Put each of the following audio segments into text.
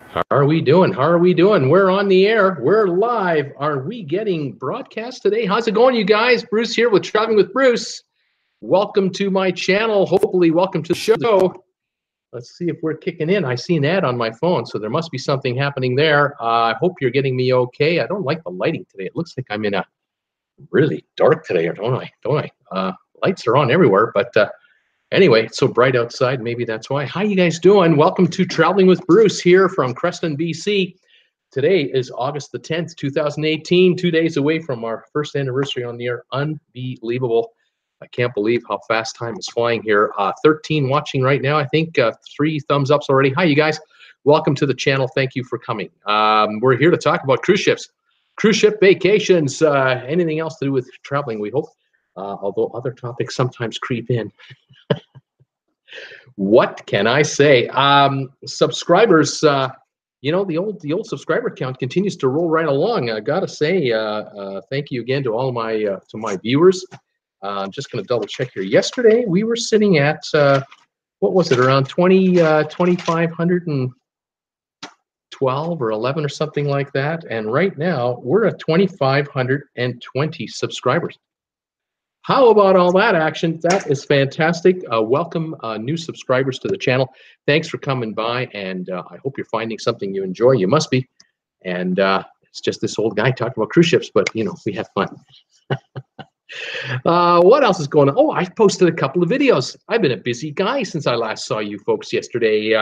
How are we doing? How are we doing? We're on the air. We're live. Are we getting broadcast today? How's it going, you guys? Bruce here with Traveling with Bruce. Welcome to my channel. Hopefully, welcome to the show. Let's see if we're kicking in. I see an ad on my phone, so there must be something happening there. I hope you're getting me okay. I don't like the lighting today. It looks like I'm in a really dark today, don't I? Lights are on everywhere, but anyway, it's so bright outside. Maybe that's why. How you guys doing? Welcome to Traveling with Bruce here from Creston, BC. Today is August the 10th, 2018, 2 days away from our first anniversary on the air. Unbelievable. I can't believe how fast time is flying here. 13 watching right now, I think. 3 thumbs ups already. Hi, you guys. Welcome to the channel. Thank you for coming. We're here to talk about cruise ships, cruise ship vacations, anything else to do with traveling, we hope. Although other topics sometimes creep in. What can I say? Subscribers, you know, the old subscriber count continues to roll right along. I gotta say, thank you again to all my viewers. I'm just gonna double check here. Yesterday we were sitting at what was it, around 2,512 or 11 or something like that, and right now we're at 2,520 subscribers. How about all that action? That is fantastic. Welcome new subscribers to the channel. Thanks for coming by, and I hope you're finding something you enjoy. You must be. And it's just this old guy talking about cruise ships, but, you know, we have fun. What else is going on? Oh, I posted a couple of videos. I've been a busy guy since I last saw you folks yesterday.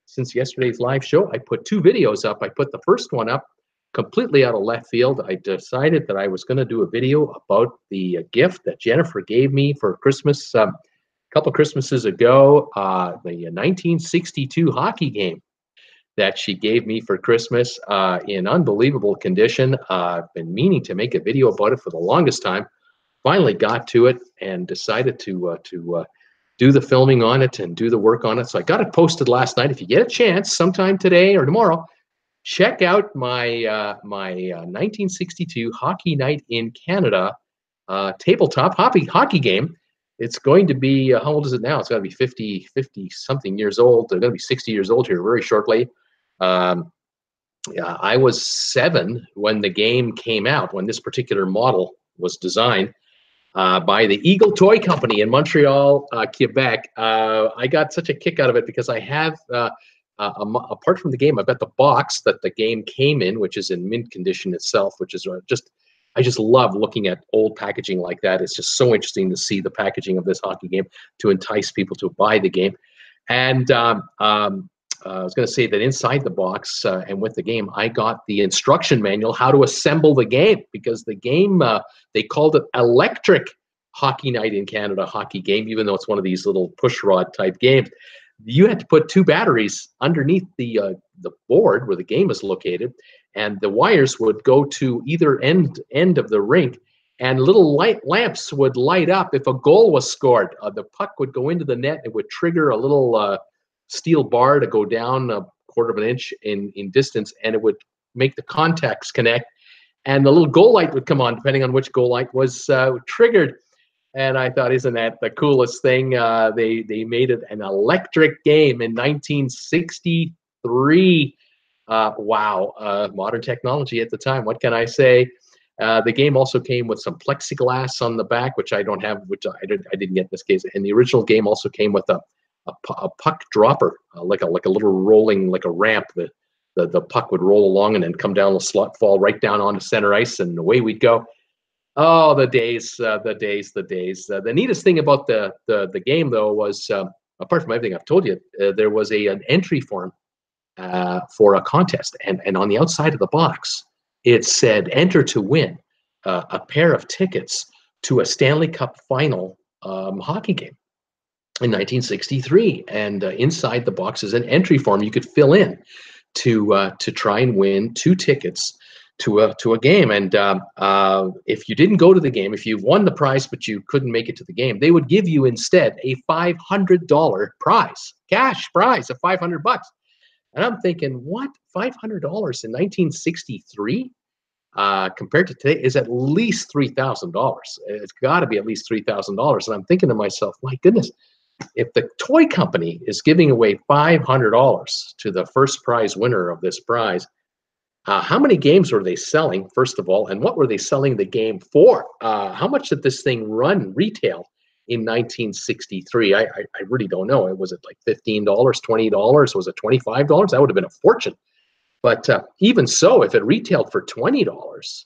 Since yesterday's live show, I put 2 videos up. I put the first one up completely out of left field. I decided that I was going to do a video about the gift that Jennifer gave me for Christmas a couple Christmases ago, the 1962 hockey game that she gave me for Christmas in unbelievable condition. I've been meaning to make a video about it for the longest time. Finally got to it and decided to do the filming on it and do the work on it. So I got it posted last night. If you get a chance sometime today or tomorrow, check out my 1962 Hockey Night in Canada tabletop hockey game. It's going to be, how old is it now? It's got to be 50 something years old. They're going to be 60 years old here very shortly. Yeah, I was 7 when the game came out, when this particular model was designed by the Eagle Toy Company in Montreal, Quebec. I got such a kick out of it because I have apart from the game, I've got the box that the game came in, which is in mint condition itself, which is I just love looking at old packaging like that. It's just so interesting to see the packaging of this hockey game to entice people to buy the game. And I was going to say that inside the box and with the game, I got the instruction manual how to assemble the game, because the game, they called it Electric Hockey Night in Canada hockey game, even though it's one of these little push rod type games. You had to put 2 batteries underneath the board where the game is located, and the wires would go to either end of the rink, and little light lamps would light up if a goal was scored. The puck would go into the net. It would trigger a little steel bar to go down a 1/4 of an inch in distance, and it would make the contacts connect, and the little goal light would come on depending on which goal light was triggered. And I thought, isn't that the coolest thing? They made it an electric game in 1963. Wow, modern technology at the time. What can I say? The game also came with some plexiglass on the back, which I don't have, which I didn't get in this case. And the original game also came with a puck dropper, like a little rolling, like a ramp. The puck would roll along and then come down the slot, fall right down onto center ice, and away we'd go. Oh, the days. The neatest thing about the game, though, was apart from everything I've told you, there was an entry form for a contest, and on the outside of the box, it said "Enter to win a pair of tickets to a Stanley Cup Final hockey game in 1963." And inside the box is an entry form you could fill in to try and win 2 tickets to a game. And if you didn't go to the game, if you won the prize but you couldn't make it to the game, they would give you instead a $500 prize, cash prize of $500. And I'm thinking, what, $500 in 1963 compared to today is at least $3,000. It's got to be at least $3,000. And I'm thinking to myself, my goodness, if the toy company is giving away $500 to the first prize winner of this prize, how many games were they selling, first of all, and what were they selling the game for? How much did this thing run retail in 1963? I really don't know. Was it like $15, $20? Was it $25? That would have been a fortune. But even so, if it retailed for $20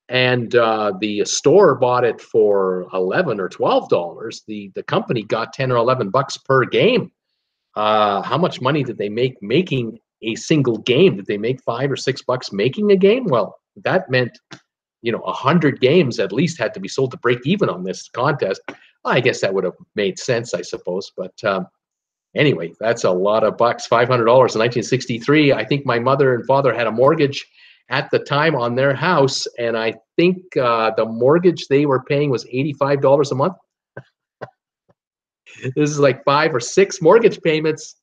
and the store bought it for $11 or $12, the company got 10 or 11 bucks per game. How much money did they make making a single game? Did they make $5 or $6 making a game? Well, that meant, 100 games at least had to be sold to break even on this contest. I guess that would have made sense, I suppose. But anyway, that's a lot of bucks. $500 in 1963. I think my mother and father had a mortgage at the time on their house, and I think the mortgage they were paying was $85 a month. This is like 5 or 6 mortgage payments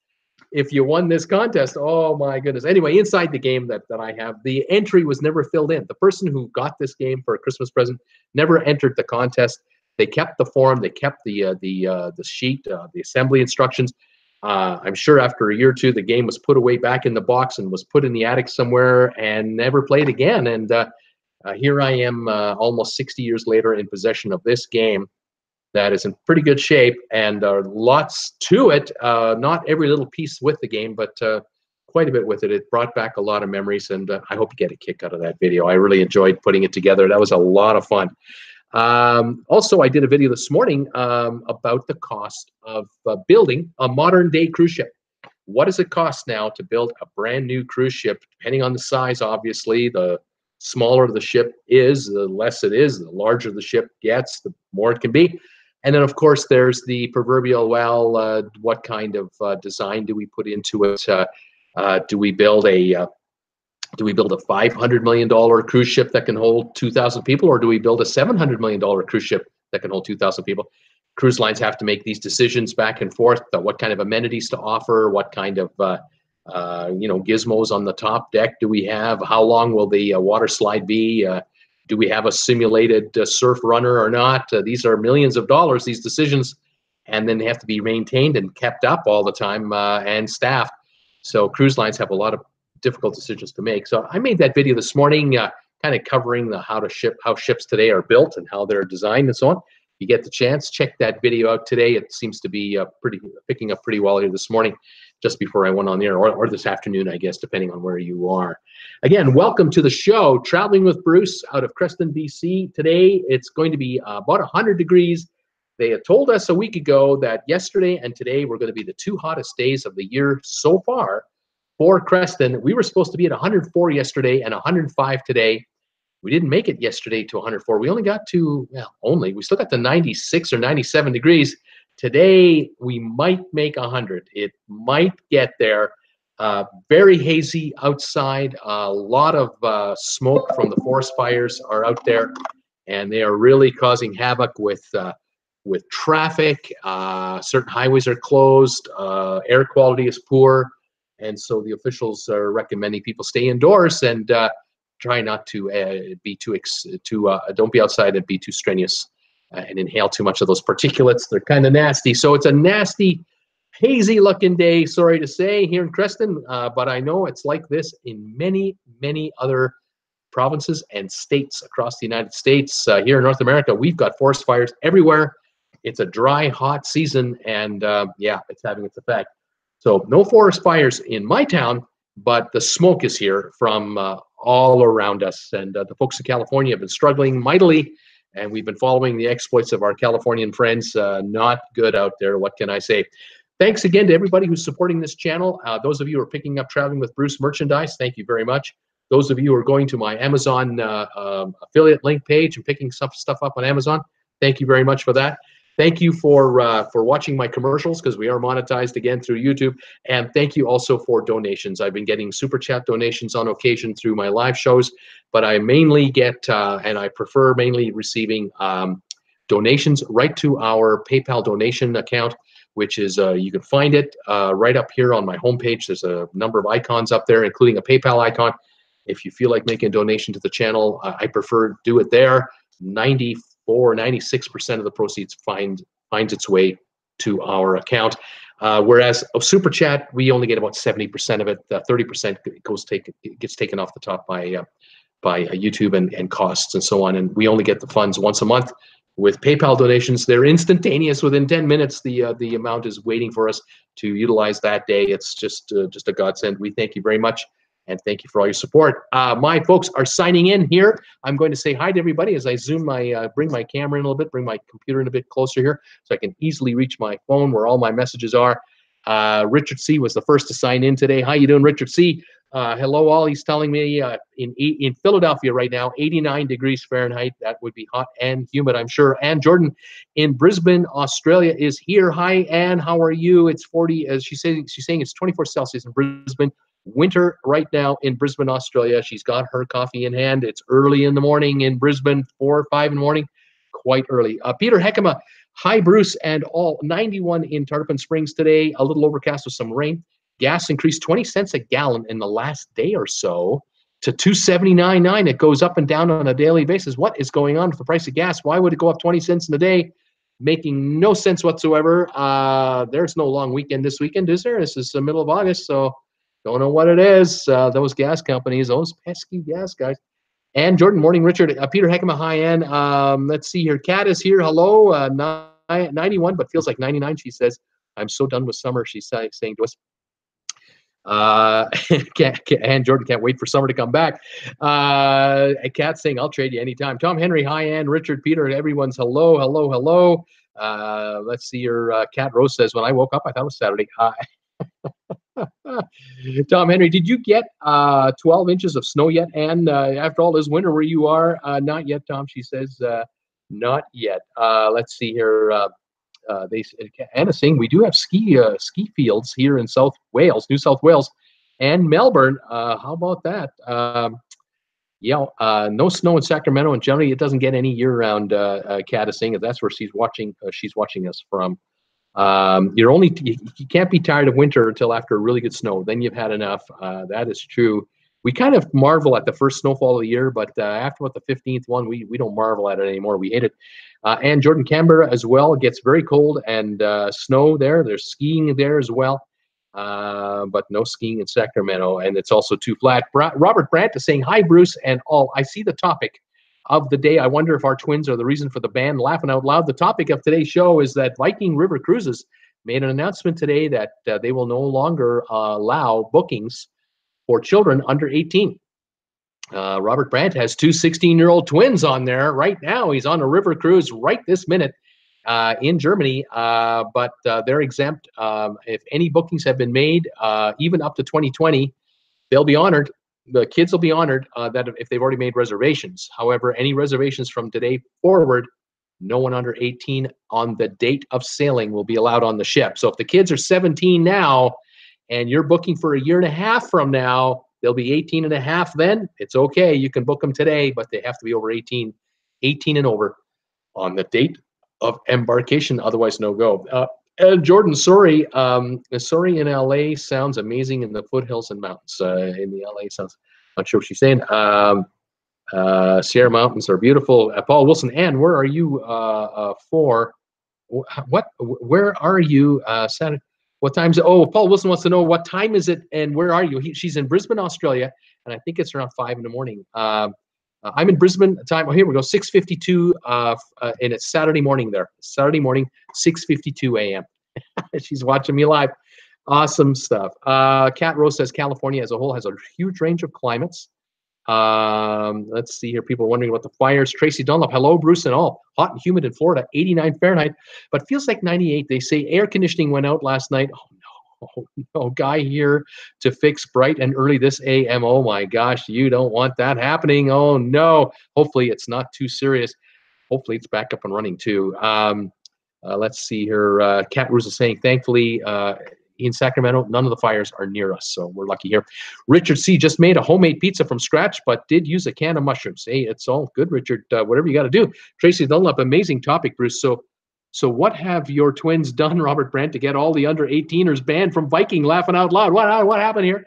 if you won this contest. Oh my goodness. Anyway, inside the game that I have, the entry was never filled in. The person who got this game for a Christmas present never entered the contest. They kept the form, they kept the sheet, the assembly instructions. I'm sure after a year or two, the game was put away back in the box and was put in the attic somewhere and never played again. And here I am almost 60 years later in possession of this game that is in pretty good shape, and lots to it. Not every little piece with the game, but quite a bit with it. It brought back a lot of memories, and I hope you get a kick out of that video. I really enjoyed putting it together. That was a lot of fun. Also, I did a video this morning about the cost of building a modern-day cruise ship. What does it cost now to build a brand new cruise ship? Depending on the size, obviously, the smaller the ship is, the less it is. The larger the ship gets, the more it can be. And then, of course, there's the proverbial, well, what kind of design do we put into it? Do we build a $500 million cruise ship that can hold 2,000 people, or do we build a $700 million cruise ship that can hold 2,000 people? Cruise lines have to make these decisions back and forth about what kind of amenities to offer, what kind of gizmos on the top deck do we have, how long will the water slide be, do we have a simulated surf runner or not? These are millions of dollars, these decisions, and then they have to be maintained and kept up all the time and staffed. So cruise lines have a lot of difficult decisions to make. So I made that video this morning, kind of covering how ships today are built and how they're designed and so on. If you get the chance, check that video out today. It seems to be picking up pretty well here this morning, just before I went on the air, or this afternoon, I guess, depending on where you are. Again, welcome to the show, Traveling with Bruce out of Creston, BC. Today, it's going to be about 100 degrees. They had told us a week ago that yesterday and today were going to be the 2 hottest days of the year so far for Creston. We were supposed to be at 104 yesterday and 105 today. We didn't make it yesterday to 104. We only got to, we still got to 96 or 97 degrees. Today, we might make 100. It might get there. Very hazy outside. A lot of smoke from the forest fires are out there, and they are really causing havoc with traffic. Certain highways are closed. Air quality is poor, and so the officials are recommending people stay indoors and try not to don't be outside and be too strenuous and inhale too much of those particulates. They're kind of nasty. So it's a nasty, hazy looking day, sorry to say, here in Creston, but I know it's like this in many, many other provinces and states across the United States. Here in North America, we've got forest fires everywhere. It's a dry, hot season, and it's having its effect. So no forest fires in my town, but the smoke is here from all around us. And the folks in California have been struggling mightily, and we've been following the exploits of our Californian friends. Not good out there, what can I say? Thanks again to everybody who's supporting this channel. Those of you who are picking up Traveling with Bruce merchandise, thank you very much. Those of you who are going to my Amazon affiliate link page and picking some stuff up on Amazon, thank you very much for that. Thank you for watching my commercials, because we are monetized again through YouTube. And thank you also for donations. I've been getting super chat donations on occasion through my live shows, but I mainly get, and I prefer mainly receiving donations right to our PayPal donation account, which is, you can find it right up here on my homepage. There's a number of icons up there, including a PayPal icon. If you feel like making a donation to the channel, I prefer do it there. 96% of the proceeds finds its way to our account. Whereas Super Chat, we only get about 70% of it. 30% gets taken off the top by YouTube and costs and so on. And we only get the funds once a month. With PayPal donations, they're instantaneous. Within 10 minutes, the amount is waiting for us to utilize that day. It's just a godsend. We thank you very much, and thank you for all your support. My folks are signing in here. I'm going to say hi to everybody as I bring my camera in a little bit, bring my computer in a bit closer here, so I can easily reach my phone where all my messages are. Richard C. was the first to sign in today. How you doing, Richard C.? Hello, all. He's telling me in Philadelphia right now, 89 degrees Fahrenheit. That would be hot and humid, I'm sure. Ann Jordan in Brisbane, Australia is here. Hi, Ann. How are you? It's 40. As she's saying it's 24 Celsius in Brisbane. Winter right now in Brisbane, Australia. She's got her coffee in hand. It's early in the morning in Brisbane, 4 or 5 in the morning. Quite early. Peter Heckema. Hi, Bruce and all. 91 in Tarpon Springs today. A little overcast with some rain. Gas increased 20 cents a gallon in the last day or so to $2.79.9. It goes up and down on a daily basis. What is going on with the price of gas? Why would it go up 20 cents in a day? Making no sense whatsoever. There's no long weekend this weekend, is there? This is the middle of August, so don't know what it is. Those gas companies, those pesky gas guys. And Jordan, morning, Richard. Peter Heckema, hi, Ann. Let's see here. Kat is here. Hello. 91, but feels like 99, she says. I'm so done with summer, she's saying to us. And Jordan can't wait for summer to come back. Kat saying, I'll trade you anytime. Tom Henry, hi, Ann, Richard, Peter, everyone's hello, hello, hello. Let's see your Kat Rose says, when I woke up, I thought it was Saturday. Tom Henry, did you get 12 inches of snow yet? And after all this winter where you are, not yet, Tom, she says, not yet. Let's see here. Anna saying we do have ski fields here in New South Wales, and Melbourne. How about that? No snow in Sacramento, and generally it doesn't get any year-round. Kat is saying that's where she's watching us from. You can't be tired of winter until after a really good snow. Then you've had enough. That is true. We kind of marvel at the first snowfall of the year, but after about the 15th one, we don't marvel at it anymore. We hate it. And Jordan, Canberra as well. It gets very cold and snow there. There's skiing there as well, but no skiing in Sacramento, and it's also too flat. Robert Brandts is saying, hi, Bruce and all. I see the topic of the day. I wonder if our twins are the reason for the ban. Laughing out loud. The topic of today's show is that Viking River Cruises made an announcement today that they will no longer allow bookings for children under 18. Robert Brandts has two 16-year-old twins on there right now. He's on a river cruise right this minute in Germany, but they're exempt. If any bookings have been made, even up to 2020, they'll be honored. The kids will be honored that if they've already made reservations. However, any reservations from today forward, no one under 18 on the date of sailing will be allowed on the ship. So if the kids are 17 now, and you're booking for a year and a half from now, they'll be 18 and a half then. It's okay. You can book them today, but they have to be over 18 and over on the date of embarkation. Otherwise, no go. And Jordan, sorry in LA sounds amazing in the foothills and mountains. In the LA sounds, not sure what she's saying. Sierra Mountains are beautiful. Paul Wilson, Ann, where are you for? Where are you Saturday? What time is it? Oh, Paul Wilson wants to know what time is it and where are you? She's in Brisbane, Australia, and I think it's around 5 in the morning. I'm in Brisbane time. Oh, here we go, 6:52, and it's Saturday morning there. Saturday morning, 6:52 a.m. She's watching me live. Awesome stuff. Kat Rose says California as a whole has a huge range of climates. Let's see here. People are wondering about the fires. Tracy Dunlop, hello, Bruce and all. Hot and humid in Florida, 89 Fahrenheit, but feels like 98. They say air conditioning went out last night. Oh no, guy here to fix bright and early this AM. Oh my gosh, you don't want that happening. Oh no. Hopefully it's not too serious. Hopefully it's back up and running too. Let's see here. Kat Rose is saying, thankfully, in Sacramento, none of the fires are near us, so we're lucky here. Richard C. just made a homemade pizza from scratch, but did use a can of mushrooms. Hey, it's all good, Richard. Whatever you got to do. Tracy Dunlop, amazing topic, Bruce. So what have your twins done, Robert Brandts, to get all the under 18ers banned from Viking? Laughing out loud. What happened here?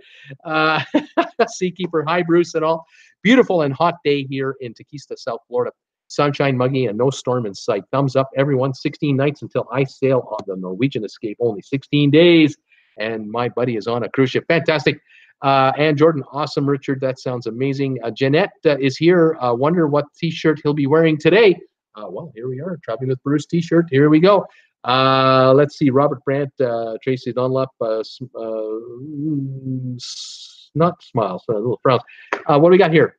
Seakeeper, hi, Bruce and all. Beautiful and hot day here in Tequila, South Florida. Sunshine, muggy, and no storm in sight. Thumbs up, everyone. 16 nights until I sail on the Norwegian Escape. Only 16 days, and my buddy is on a cruise ship. Fantastic. And Jordan, awesome. Richard, that sounds amazing. Jeanette is here. Wonder what T-shirt he'll be wearing today. Well, here we are, Traveling with Bruce T-shirt. Here we go. Let's see. Robert Brandt, Tracy Dunlop, not smiles, little frowns. What do we got here?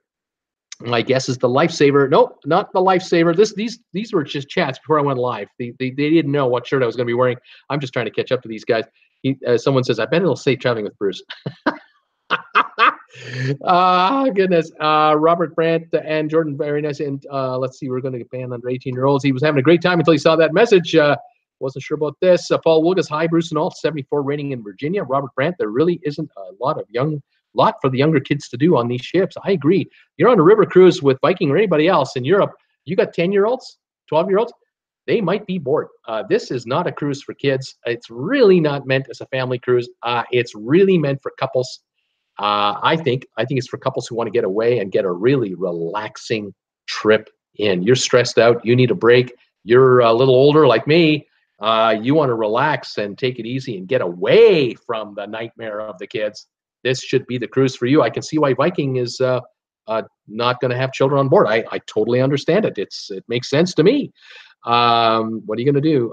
My guess is the Lifesaver. Nope, not the Lifesaver. These were just chats before I went live. They didn't know what shirt I was going to be wearing. I'm just trying to catch up to these guys. Someone says, I bet it'll say Traveling with Bruce. Goodness. Robert Brandt and Jordan, very nice. And let's see, we're going to get banned under 18-year-olds. He was having a great time until he saw that message. Wasn't sure about this. Paul Wilgus, hi, Bruce and all. 74 rating in Virginia. Robert Brandt, there really isn't a lot for the younger kids to do on these ships. I agree. You're on a river cruise with Viking or anybody else in Europe. You got 10-year-olds, 12-year-olds. They might be bored. This is not a cruise for kids. It's really not meant as a family cruise. It's really meant for couples. I think it's for couples who want to get away and get a really relaxing trip in. You're stressed out. You need a break. You're a little older like me. You want to relax and take it easy and get away from the nightmare of the kids. This should be the cruise for you. I can see why Viking is not going to have children on board. I totally understand it. It makes sense to me. What are you going to do?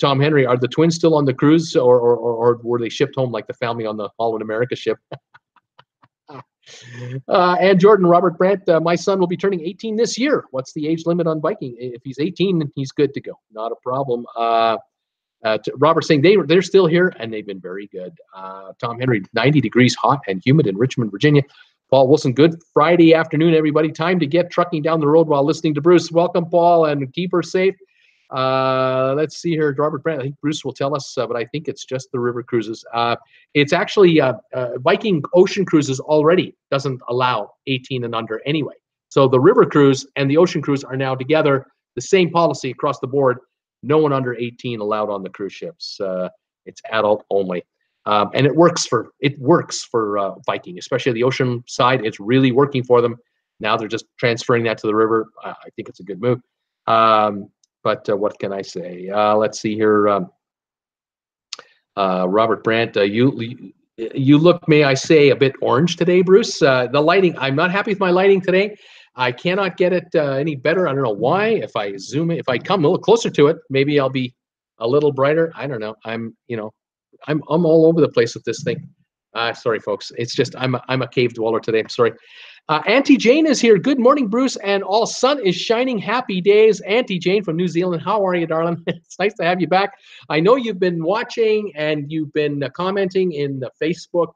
Tom Henry, are the twins still on the cruise or were they shipped home like the family on the Holland America ship? And Jordan, Robert Brandt, my son will be turning 18 this year. What's the age limit on Viking? If he's 18, he's good to go. Not a problem. Robert saying they're still here and they've been very good. Tom Henry, 90 degrees hot and humid in Richmond, Virginia. Paul Wilson, good Friday afternoon, everybody. Time to get trucking down the road while listening to Bruce. Welcome, Paul, and keep her safe. Let's see here. Robert Brandt, I think Bruce will tell us, but I think it's just the river cruises. It's actually Viking Ocean Cruises already doesn't allow 18 and under anyway. So the river cruise and the ocean cruise are now together. The same policy across the board. No one under 18 allowed on the cruise ships. It's adult only. And it works for Viking, especially the ocean side. It's really working for them. Now they're just transferring that to the river. I think it's a good move. But what can I say? Let's see here. Robert Brandt, you look, may I say, a bit orange today, Bruce. The lighting, I'm not happy with my lighting today. I cannot get it any better. I don't know why. If I zoom in, if I come a little closer to it, maybe I'll be a little brighter. I don't know. I'm all over the place with this thing. Sorry, folks. It's just I'm a cave dweller today. I'm sorry. Auntie Jane is here. Good morning, Bruce, and all sun is shining. Happy days. Auntie Jane from New Zealand. How are you, darling? It's nice to have you back. I know you've been watching and you've been commenting in the Facebook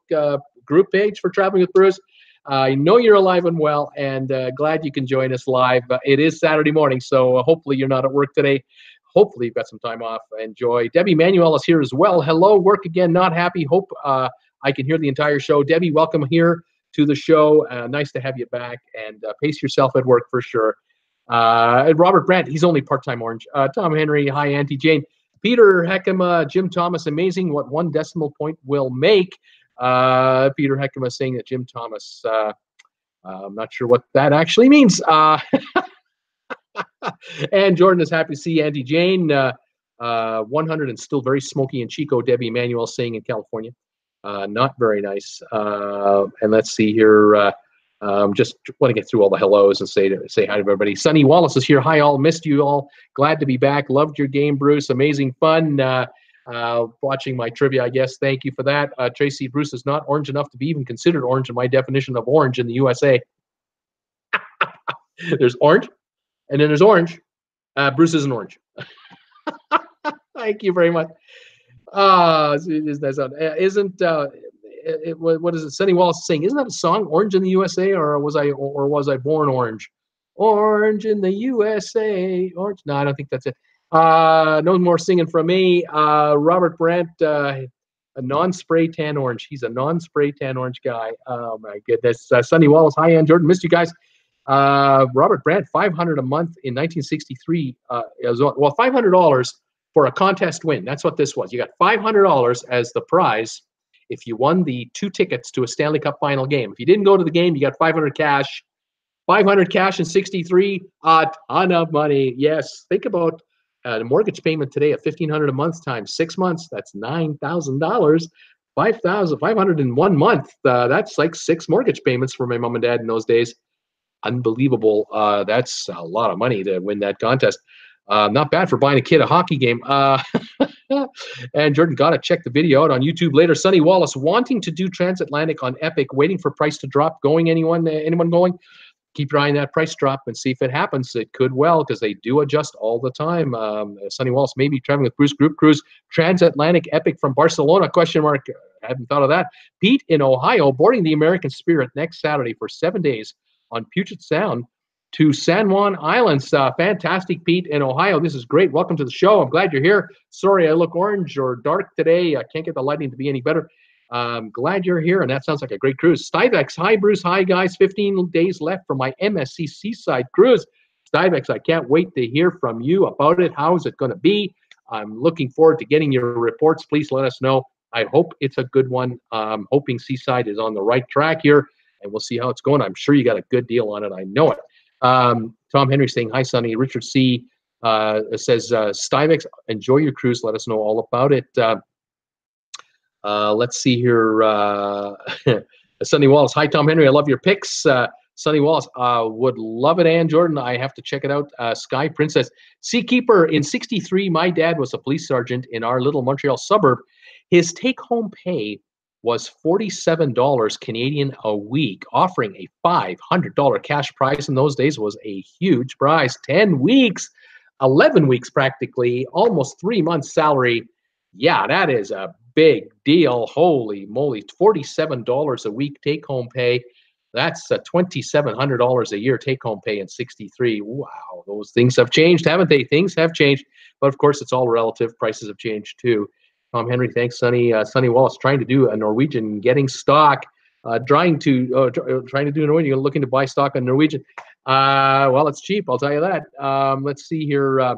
group page for Traveling with Bruce. I know you're alive and well, and glad you can join us live. It is Saturday morning, so hopefully you're not at work today. Hopefully you've got some time off. Enjoy. Debbie Manuel is here as well. Hello, work again, not happy. Hope I can hear the entire show. Debbie, welcome here to the show. Nice to have you back, and pace yourself at work for sure. And Robert Brandt, he's only part-time orange. Tom Henry, hi, Auntie Jane. Peter Heckema, Jim Thomas, amazing what 1 decimal point will make. Peter Heckema saying that Jim Thomas, I'm not sure what that actually means. And Jordan is happy to see Auntie Jane. 100 and still very smoky in Chico. Debbie Emmanuel saying in California. Not very nice. And let's see here. Just want to get through all the hellos and say hi to everybody. Sonny Wallace is here. Hi, all. Missed you all. Glad to be back. Loved your game, Bruce. Amazing fun. Watching my trivia, I guess. Thank you for that. Tracy, Bruce is not orange enough to be even considered orange in my definition of orange in the USA. There's orange, and then there's orange. Bruce isn't orange. Thank you very much. What is it? Sonny Wallace is saying, isn't that a song, Orange in the USA, or was I born orange? Orange in the USA. Orange. No, I don't think that's it. No more singing from me. Robert Brandt, a non-spray tan orange. He's a non-spray tan orange guy. Oh my goodness. Sonny Wallace, hi, Ann Jordan. Missed you guys. Robert Brandt, $500 a month in 1963. Well, $500 for a contest win. That's what this was. You got $500 as the prize if you won the 2 tickets to a Stanley Cup Final game. If you didn't go to the game, you got $500 cash. 500 cash and 63, a ton of money. Yes, think about the mortgage payment today of $1,500 a month times 6 months. That's $9,000. 5,500 in 1 month. That's like 6 mortgage payments for my mom and dad in those days. Unbelievable. That's a lot of money to win that contest. Not bad for buying a kid a hockey game. And Jordan, got to check the video out on YouTube later. Sonny Wallace wanting to do transatlantic on Epic, waiting for price to drop. Going, anyone going? Keep your eye on that price drop and see if it happens. It could well, because they do adjust all the time. Sonny Wallace may be traveling with Bruce Group Cruise. Transatlantic Epic from Barcelona, question mark. I hadn't thought of that. Pete in Ohio, boarding the American Spirit next Saturday for 7 days on Puget Sound to San Juan Islands. Fantastic, Pete in Ohio. This is great. Welcome to the show. I'm glad you're here. Sorry I look orange or dark today. I can't get the lighting to be any better. Glad you're here, and that sounds like a great cruise. Styvex, hi Bruce, hi guys. 15 days left for my MSC Seaside cruise. Styvex, I can't wait to hear from you about it. How is it going to be? I'm looking forward to getting your reports. Please let us know. I hope it's a good one. I'm hoping Seaside is on the right track here, and we'll see how it's going. I'm sure you got a good deal on it. I know it. Tom Henry saying, hi, Sonny. Richard C. Says, Styvex, enjoy your cruise. Let us know all about it. Let's see here. Sonny Wallace. Hi, Tom Henry. I love your picks. Sonny Wallace. Would love it, Ann Jordan. I have to check it out. Sky Princess. Seakeeper. In 63, my dad was a police sergeant in our little Montreal suburb. His take-home pay was $47 Canadian a week. Offering a $500 cash prize in those days was a huge prize. 10 weeks, 11 weeks practically, almost 3 months salary. Yeah, that is a big deal. Holy moly, $47 a week take-home pay. That's $2,700 a year take-home pay in 63. Wow, those things have changed, haven't they? Things have changed, but of course it's all relative. Prices have changed too. Tom Henry, thanks, Sonny. Sonny Wallace, trying to do a Norwegian, getting stock, trying to do Norwegian, looking to buy stock on Norwegian. Well, it's cheap, I'll tell you that. Let's see here.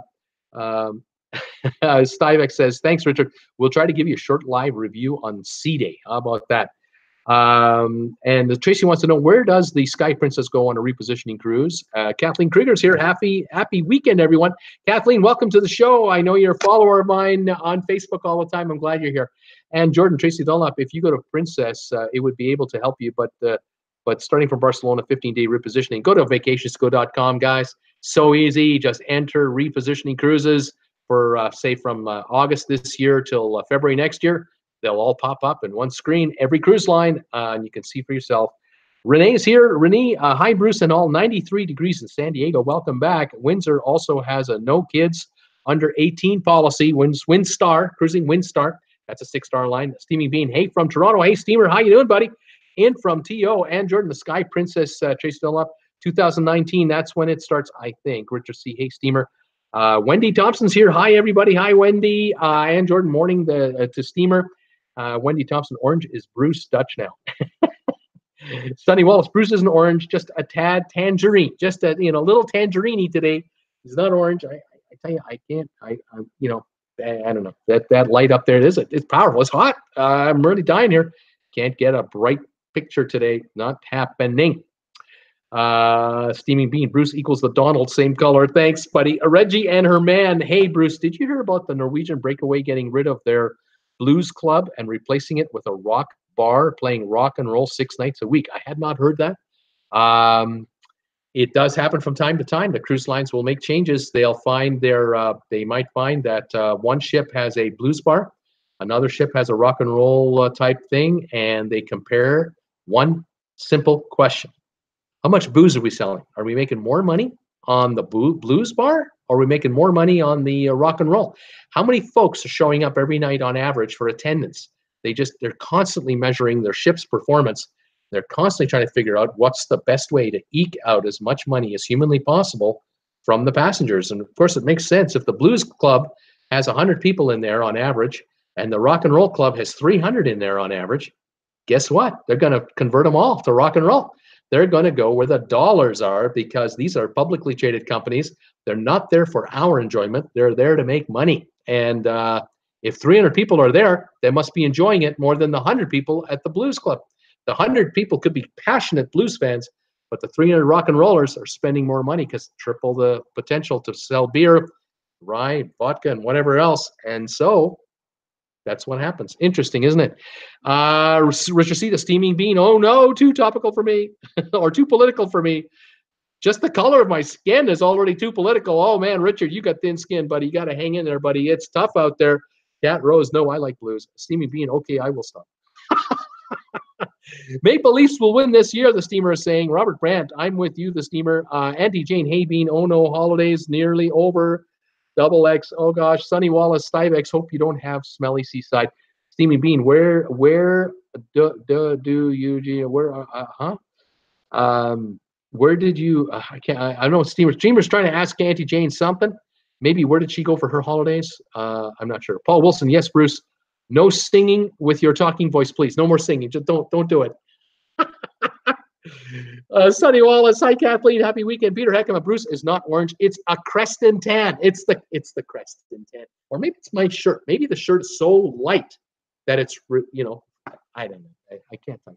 Styvex says, thanks, Richard. We'll try to give you a short live review on Sea Day. How about that? And Tracy wants to know, where does the Sky Princess go on a repositioning cruise? Kathleen Krieger's here. Happy weekend, everyone. Kathleen, welcome to the show. I know you're a follower of mine on Facebook all the time. I'm glad you're here. And Jordan, Tracy Dunlop, if you go to Princess, it would be able to help you. But starting from Barcelona, 15-day repositioning, go to vacationsco.com, guys. So easy. Just enter repositioning cruises for, say, from August this year till February next year. They'll all pop up in one screen, every cruise line, and you can see for yourself. Renee's here. Renee, hi, Bruce, and all. 93 degrees in San Diego. Welcome back. Windsor also has a no kids under 18 policy. Windstar, cruising Windstar. That's a 6-star line. Steaming Bean, hey, from Toronto. Hey, Steamer, how you doing, buddy? In from TO and Jordan, the Sky Princess, Trace Dunlop, 2019. That's when it starts, I think. Richard C. Hey, Steamer. Wendy Thompson's here. Hi, everybody. Hi, Wendy. And Jordan, morning to Steamer. Wendy Thompson, orange is Bruce Dutch now. Sonny Wallace, Bruce isn't orange, just a tad tangerine, just a little tangerine today. He's not orange. I tell you, I can't. I don't know that light up there. It's powerful. It's hot. I'm really dying here. Can't get a bright picture today. Not happening. Steaming Bean, Bruce equals the Donald, same color. Thanks, buddy. Reggie and her man. Hey, Bruce, did you hear about the Norwegian Breakaway getting rid of their blues club and replacing it with a rock bar, playing rock and roll 6 nights a week? I had not heard that. It does happen from time to time. The cruise lines will make changes. They'll find they might find that one ship has a blues bar, another ship has a rock and roll type thing, and they compare. One simple question: how much booze are we selling? Are we making more money on the blues bar, or are we making more money on the rock and roll? How many folks are showing up every night on average for attendance? They're constantly measuring their ship's performance. They're constantly trying to figure out what's the best way to eke out as much money as humanly possible from the passengers. And of course, it makes sense. If the blues club has 100 people in there on average, and the rock and roll club has 300 in there on average, guess what? They're going to convert them all to rock and roll. They're going to go where the dollars are, because these are publicly traded companies. They're not there for our enjoyment. They're there to make money. And if 300 people are there, they must be enjoying it more than the 100 people at the blues club. The 100 people could be passionate blues fans, But the 300 rock and rollers are spending more money because triple the potential to sell beer, rye, vodka, and whatever else. And so that's what happens. Interesting, isn't it? Richard C., the steaming bean. Oh, no, too topical for me or too political for me. Just the color of my skin is already too political. Oh, man, Richard, you got thin skin, buddy. You got to hang in there, buddy. It's tough out there. Cat Rose, no, I like blues. Steaming bean, okay, I will stop. Maple Leafs will win this year, the steamer is saying. Robert Brandt, I'm with you, the steamer. Auntie Jane Haybean, oh no, holidays nearly over. Double X, oh gosh. Sonny Wallace, Styvex, hope you don't have smelly seaside. Steaming bean, where did you, I don't know, Steamer's trying to ask Auntie Jane something. Maybe where did she go for her holidays? I'm not sure. Paul Wilson, yes, Bruce. No singing with your talking voice, please. No more singing. Just don't do it. Sonny Wallace, hi Kathleen, happy weekend. Peter Heckema, Bruce is not orange. It's a Creston tan. It's the Creston tan, or maybe it's my shirt. Maybe the shirt is so light that it's I don't know. I can't tell.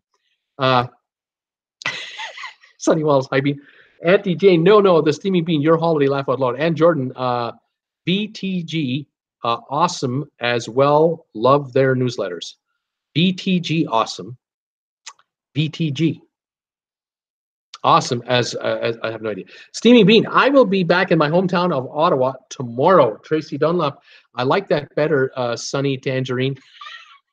Sonny Wallace, hi Bean. Auntie Jane, no, the steaming bean. Your holiday, laugh out loud. And Jordan, BTG. Awesome as well. Love their newsletters. BTG Awesome. BTG Awesome as I have no idea. Steaming Bean. I will be back in my hometown of Ottawa tomorrow. Tracy Dunlap. I like that better. Sunny Tangerine.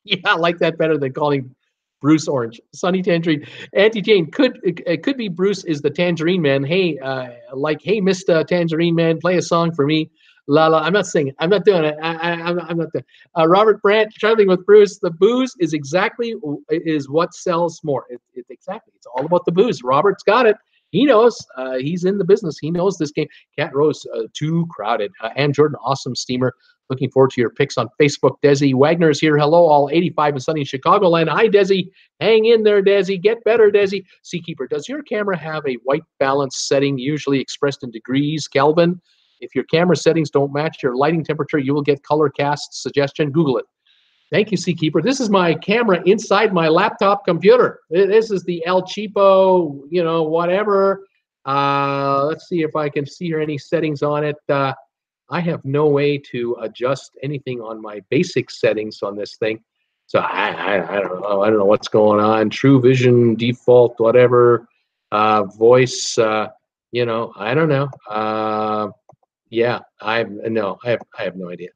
Yeah, I like that better than calling Bruce Orange. Sunny Tangerine. Auntie Jane, it could be Bruce is the Tangerine Man. Hey, hey, Mr. Tangerine Man, play a song for me. La la. I'm not singing. I'm not doing it. I'm not doing it. Robert Brandt, traveling with Bruce. The booze is what sells more. Exactly. It's all about the booze. Robert's got it. He knows. He's in the business. He knows this game. Cat Rose, too crowded. And Jordan, awesome steamer. Looking forward to your picks on Facebook. Desi Wagner is here. Hello, all 85 and sunny in Chicagoland. Hi, Desi. Hang in there, Desi. Get better, Desi. Seakeeper, does your camera have a white balance setting usually expressed in degrees Kelvin? If your camera settings don't match your lighting temperature, you will get color cast suggestion. Google it. Thank you, Seakeeper. This is my camera inside my laptop computer. This is the El Cheapo, whatever. Let's see if I can see here any settings on it. I have no way to adjust anything on my basic settings on this thing. So I don't know. I don't know what's going on. True Vision, default, whatever. Voice, I don't know. Yeah, I have no idea.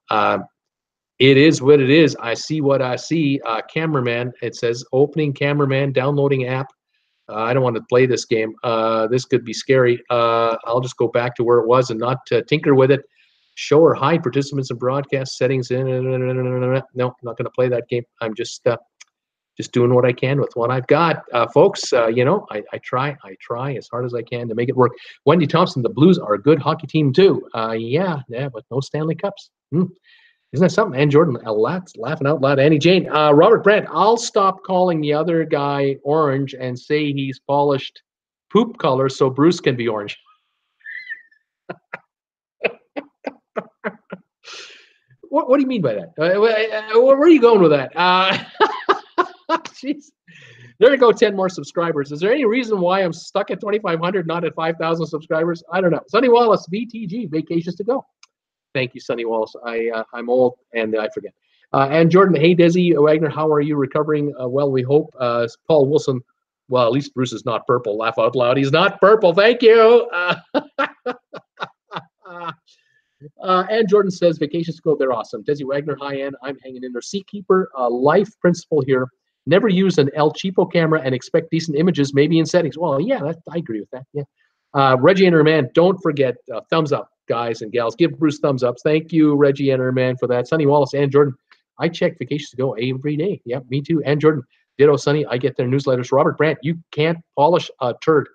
It is what it is. I see what I see. Cameraman, it says opening cameraman, downloading app. I don't want to play this game. This could be scary. I'll just go back to where it was and not tinker with it. Show or hide participants in broadcast settings. No, I'm not going to play that game. I'm just doing what I can with what I've got, folks. I try as hard as I can to make it work. Wendy Thompson, the Blues are a good hockey team too. Yeah, but no Stanley Cups. Isn't that something? And Jordan, laughing out loud. Annie Jane, Robert Brandt, I'll stop calling the other guy orange and say he's polished poop color so Bruce can be orange. What do you mean by that? Where are you going with that? Jeez. There you go, 10 more subscribers. Is there any reason why I'm stuck at 2,500, not at 5,000 subscribers? I don't know. Sonny Wallace, BTG, vacations to go. Thank you, Sonny Wallace. I'm old and I forget. And Jordan, hey, Desi Wagner, how are you recovering? Well, we hope. Paul Wilson, well, at least Bruce is not purple. Laugh out loud. He's not purple. Thank you. And Jordan says, vacations to go, they're awesome. Desi Wagner, hi, Ann. I'm hanging in there. Seakeeper, life principle here. Never use an El Cheapo camera and expect decent images, maybe in settings. Well, yeah, I agree with that. Yeah. Reggie Enterman, don't forget, thumbs up, guys and gals. Give Bruce thumbs ups. Thank you, Reggie Enterman, for that. Sonny Wallace and Jordan, I check vacations to go every day. Yeah, me too. And Jordan, ditto, Sonny. I get their newsletters. Robert Brandt, you can't polish a turd.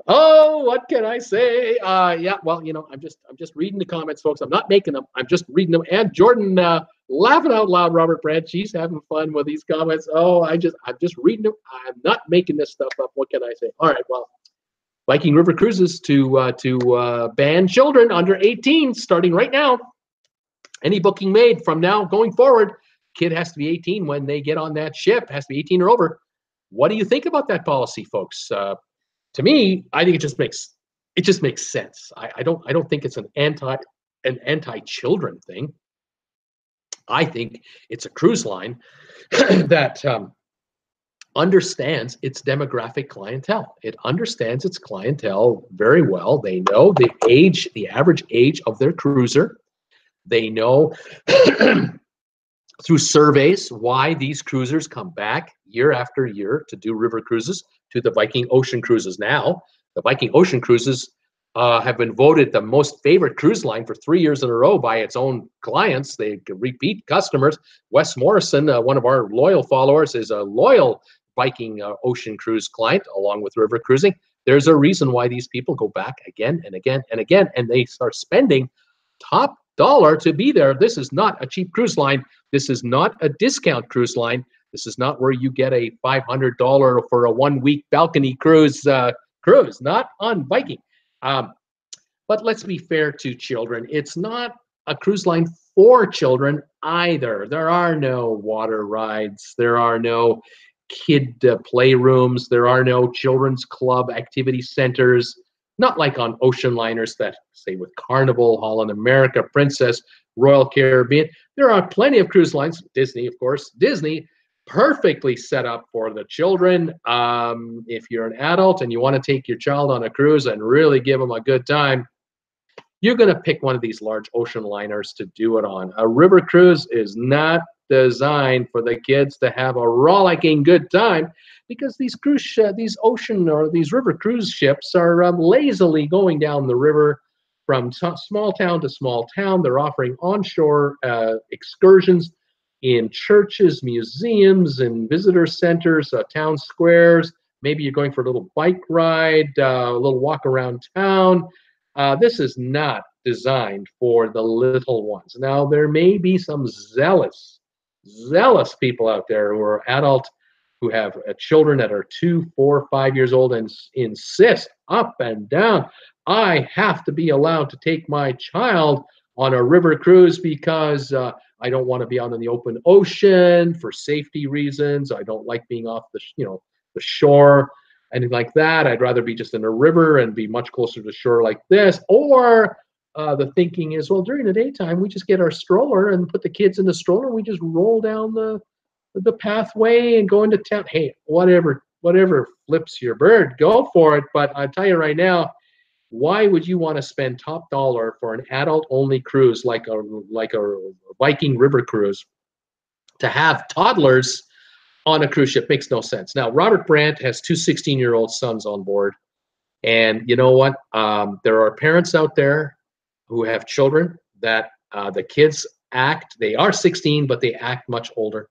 Oh, what can I say? Yeah, well, I'm just reading the comments, folks. I'm not making them. I'm just reading them. And Jordan, laughing out loud, Robert Brandt. She's having fun with these comments. Oh, I'm just reading them. I'm not making this stuff up. What can I say? All right, well, Viking River Cruises to ban children under 18 starting right now. Any booking made from now going forward kid has to be 18 when they get on that ship, has to be 18 or over. What do you think about that policy, folks? To me, I think it just makes sense. I don't think it's an anti-children thing. I think it's a cruise line that understands its demographic clientele. It understands its clientele very well. They know the average age of their cruiser. They know through surveys why these cruisers come back year after year to do river cruises, to the Viking Ocean cruises. Now, the Viking Ocean cruises have been voted the most favorite cruise line for 3 years in a row by its own clients. They repeat customers. Wes Morrison, one of our loyal followers, is a loyal Viking Ocean cruise client, along with river cruising. There's a reason why these people go back again and again and again, and they start spending top dollar to be there. This is not a cheap cruise line. This is not a discount cruise line. This is not where you get a $500 for a 1 week balcony cruise. Not on Viking. But let's be fair to children. It's not a cruise line for children either. There are no water rides. There are no kid playrooms. There are no children's club activity centers. Not like on ocean liners that, say, with Carnival, Holland America, Princess, Royal Caribbean. There are plenty of cruise lines. Disney, of course. Disney, perfectly set up for the children. If you're an adult and you want to take your child on a cruise and really give them a good time, you're going to pick one of these large ocean liners to do it on. A river cruise is not designed for the kids to have a rollicking good time, because these ocean or these river cruise ships are lazily going down the river from small town to small town. They're offering onshore excursions in churches, museums, and visitor centers, town squares. Maybe you're going for a little bike ride, a little walk around town. This is not designed for the little ones. Now, there may be some zealous people out there who are adult, who have children that are 2, 4, 5 years old and insist up and down, I have to be allowed to take my child on a river cruise because I don't want to be out in the open ocean for safety reasons. I don't like being off the shore, anything like that. I'd rather be just in a river and be much closer to shore like this. Or the thinking is, well, during the daytime, we just get our stroller and put the kids in the stroller. We just roll down the pathway and go into town. Hey, whatever flips your bird, go for it. But I'll tell you right now, why would you want to spend top dollar for an adult-only cruise like a Viking River cruise to have toddlers on a cruise ship? Makes no sense. Now, Robert Brandt has 2 16-year-old sons on board. And you know what? There are parents out there who have children that the kids they are 16, but they act much older.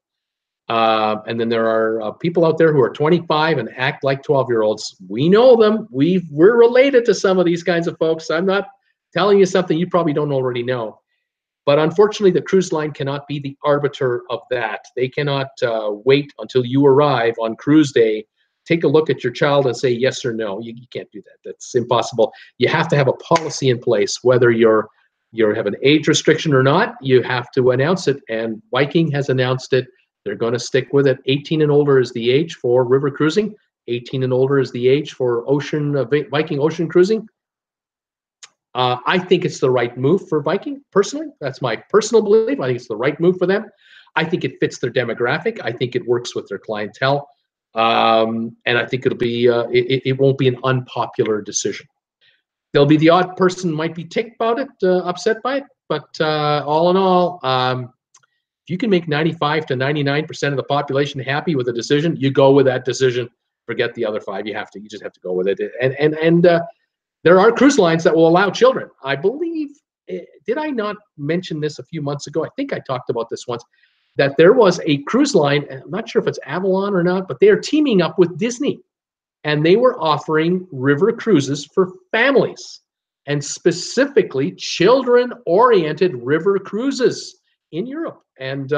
And then there are people out there who are 25 and act like 12-year-olds. We know them. We're related to some of these kinds of folks. I'm not telling you something you probably don't already know. But unfortunately, the cruise line cannot be the arbiter of that. They cannot wait until you arrive on cruise day, take a look at your child and say yes or no. You can't do that. That's impossible. You have to have a policy in place, whether you have an age restriction or not. You have to announce it, and Viking has announced it. They're going to stick with it. 18 and older is the age for river cruising. 18 and older is the age for Viking Ocean cruising. I think it's the right move for Viking, personally. That's my personal belief. I think it's the right move for them. I think it fits their demographic. I think it works with their clientele. And I think it'll be it won't be an unpopular decision. There'll be the odd person might be ticked about it, upset by it, but all in all, if you can make 95 to 99% of the population happy with a decision, you go with that decision. Forget the other 5. You just have to go with it. And there are cruise lines that will allow children. I believe, did I not mention this a few months ago? I think I talked about this once, that there was a cruise line. I'm not sure if it's Avalon or not, but they are teaming up with Disney, and they were offering river cruises for families, and specifically children-oriented river cruises in Europe. And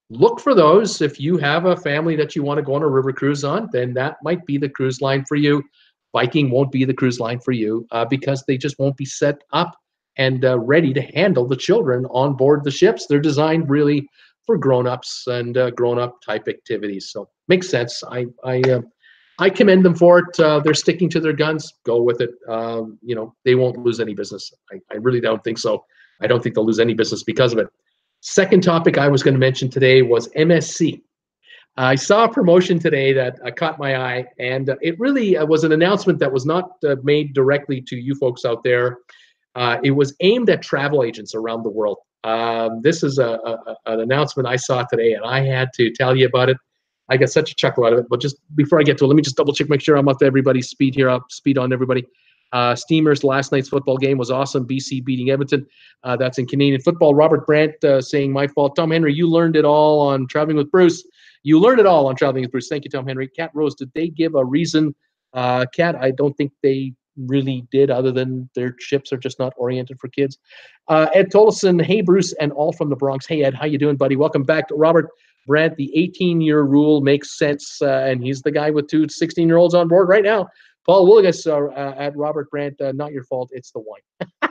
look for those. If you have a family that you want to go on a river cruise on, then that might be the cruise line for you. Viking won't be the cruise line for you because they just won't be set up and ready to handle the children on board the ships. They're designed really for grown-ups and grown-up type activities. So makes sense. I commend them for it. They're sticking to their guns. Go with it. You know, they won't lose any business. I really don't think so. I don't think they'll lose any business because of it. Second topic I was going to mention today was MSC. I saw a promotion today that caught my eye, and it really was an announcement that was not made directly to you folks out there. It was aimed at travel agents around the world. This is an announcement I saw today, and I had to tell you about it. I got such a chuckle out of it. But just before I get to it, let me just double check, make sure I'm up to everybody's speed here. Up speed on everybody. Steamers, last night's football game was awesome. BC beating Edmonton. That's in Canadian football. Robert Brandt saying, my fault. Tom Henry, you learned it all on Traveling with Bruce. You learned it all on Traveling with Bruce. Thank you, Tom Henry. Cat Rose, did they give a reason? Cat, I don't think they really did, other than their ships are just not oriented for kids. Ed Tolleson, hey, Bruce, and all from the Bronx. Hey, Ed, how you doing, buddy? Welcome back to Robert Brandt. The 18-year rule makes sense, and he's the guy with two 16-year-olds on board right now. Paul Willigas at Robert Brandt, not your fault, it's the wine.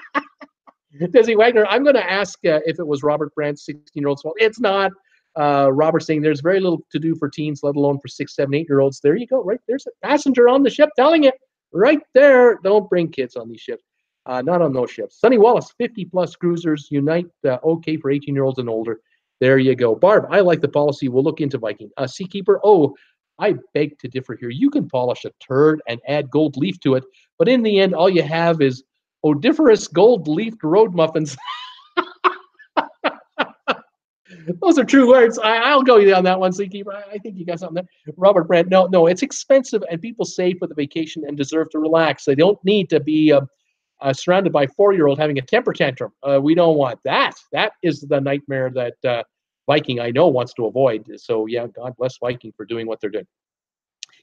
Desi Wagner, I'm going to ask if it was Robert Brandt's 16-year-old's fault. It's not. Robert saying there's very little to do for teens, let alone for 6, 7, 8-year-olds. There you go, right? There's a passenger on the ship telling you right there. Don't bring kids on these ships. Not on those ships. Sonny Wallace, 50-plus cruisers unite, okay for 18-year-olds and older. There you go. Barb, I like the policy. We'll look into Viking. Seakeeper, oh, I beg to differ here. You can polish a turd and add gold leaf to it, but in the end, all you have is odoriferous gold-leafed road muffins. Those are true words. I'll go on that one, Seakeeper. I think you got something there. Robert Brandt, no, it's expensive, and people save for the vacation and deserve to relax. They don't need to be surrounded by a 4-year-old having a temper tantrum. We don't want that. That is the nightmare that Viking, I know, wants to avoid. So, yeah, God bless Viking for doing what they're doing.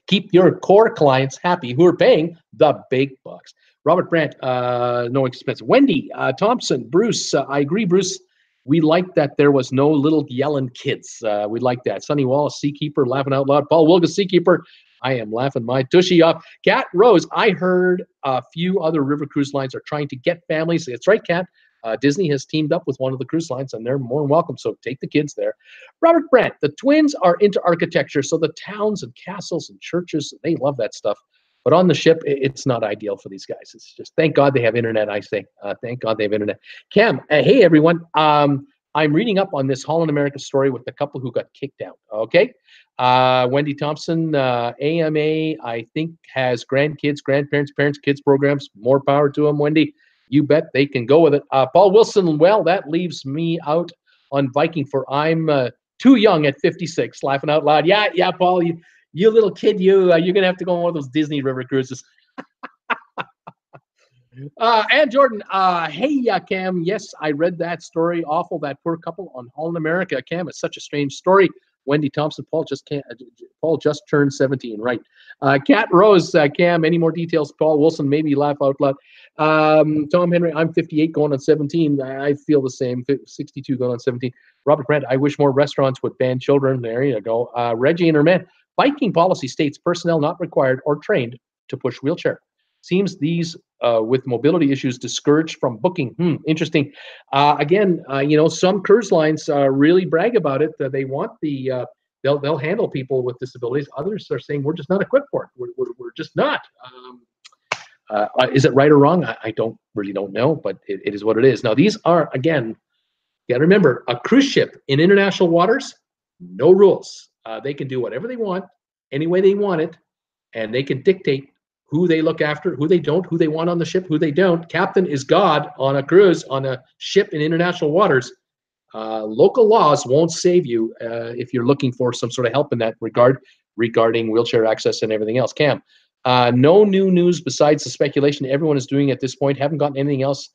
Keep your core clients happy who are paying the big bucks. Robert Brandt, no expense. Wendy Thompson, Bruce, I agree, Bruce. We like that there was no little yelling kids. We like that. Sonny Wallace, Seakeeper, laughing out loud. Paul Wilgus, Seakeeper. I am laughing my tushy off. Cat Rose, I heard a few other river cruise lines are trying to get families. That's right, Cat. Disney has teamed up with one of the cruise lines, and they're more than welcome, so take the kids there. Robert Brandt, the twins are into architecture, so the towns and castles and churches, they love that stuff. But on the ship, it's not ideal for these guys. It's just, thank God they have internet, I say. Thank God they have internet. Cam, hey, everyone. I'm reading up on this Holland America story with the couple who got kicked out, okay? Wendy Thompson, AMA, I think, has grandkids, grandparents, parents, kids programs. More power to them, Wendy. You bet they can go with it. Paul Wilson, well, that leaves me out on Viking, for I'm too young at 56, laughing out loud. Yeah, Paul, you little kid, you're going to have to go on one of those Disney river cruises. And Jordan, hey, Cam, yes, I read that story. Awful, that poor couple on Holland America. Cam, it's such a strange story. Wendy Thompson, Paul just turned 17, right? Cat Rose, Cam, any more details? Paul Wilson, maybe laugh out loud. Tom Henry, I'm 58 going on 17. I feel the same, 62 going on 17. Robert Brandt, I wish more restaurants would ban children. There you go. Reggie and her man, Viking policy states personnel not required or trained to push wheelchair. Seems these with mobility issues discouraged from booking. Interesting. Again, some cruise lines really brag about it. They want the they'll handle people with disabilities. Others are saying we're just not equipped for it. We're just not. Is it right or wrong? I don't know, but it is what it is. Now these are, again, you got to remember, a cruise ship in international waters, no rules. They can do whatever they want, any way they want it, and they can dictate who they look after, who they don't, who they want on the ship, who they don't. Captain is God on a cruise, on a ship in international waters. Local laws won't save you if you're looking for some sort of help in that regard, regarding wheelchair access and everything else. Cam, no new news besides the speculation everyone is doing at this point. Haven't gotten anything else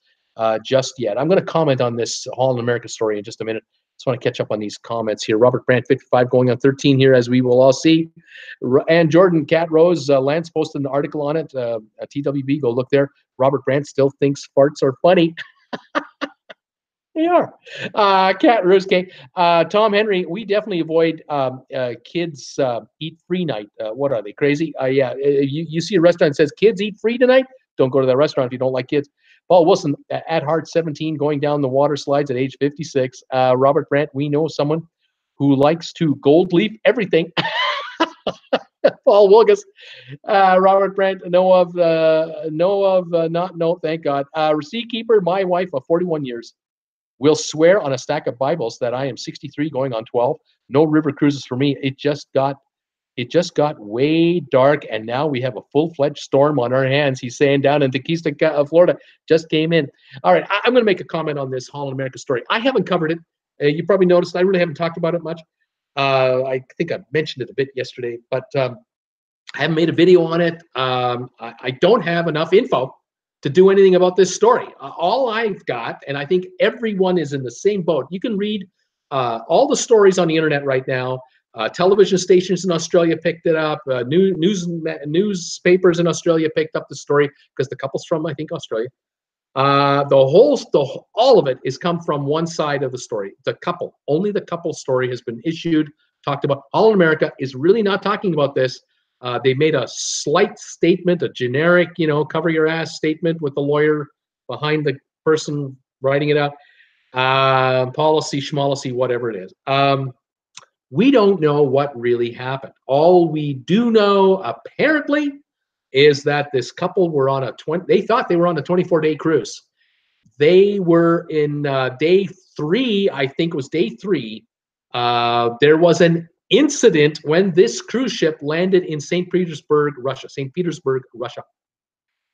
just yet. I'm going to comment on this Holland America story in just a minute. Just want to catch up on these comments here. Robert Brandt, 55, going on 13 here, as we will all see. And Jordan, Cat Rose, Lance posted an article on it. TWB, go look there. Robert Brandt still thinks farts are funny. They are. Cat Rose, Tom Henry, we definitely avoid kids eat free night. What are they, crazy? Yeah, you see a restaurant that says kids eat free tonight? Don't go to that restaurant if you don't like kids. Paul Wilson, at heart 17, going down the water slides at age 56. Robert Brandt, we know someone who likes to gold leaf everything. Paul Wilgus, Robert Brandt, thank God. Receipt keeper, my wife of 41 years, will swear on a stack of Bibles that I am 63 going on 12. No river cruises for me. It just got way dark, and now we have a full-fledged storm on our hands. He's saying down in Tequila, Florida, just came in. All right, I'm going to make a comment on this Holland America story. I haven't covered it. You probably noticed I really haven't talked about it much. I think I mentioned it a bit yesterday, but I haven't made a video on it. I don't have enough info to do anything about this story. All I've got, and I think everyone is in the same boat. You can read all the stories on the internet right now. Television stations in Australia picked it up. Newspapers in Australia picked up the story because the couple's from, I think, Australia. All of it is come from one side of the story. The couple, only the couple story has been issued, talked about. Holland America is really not talking about this. They made a slight statement, a generic, cover your ass statement with the lawyer behind the person writing it out. Policy, schmolicy, whatever it is. We don't know what really happened. All we do know, apparently, is that this couple were on they thought they were on a 24-day cruise. They were in day 3, I think it was day 3. There was an incident when this cruise ship landed in St. Petersburg, Russia.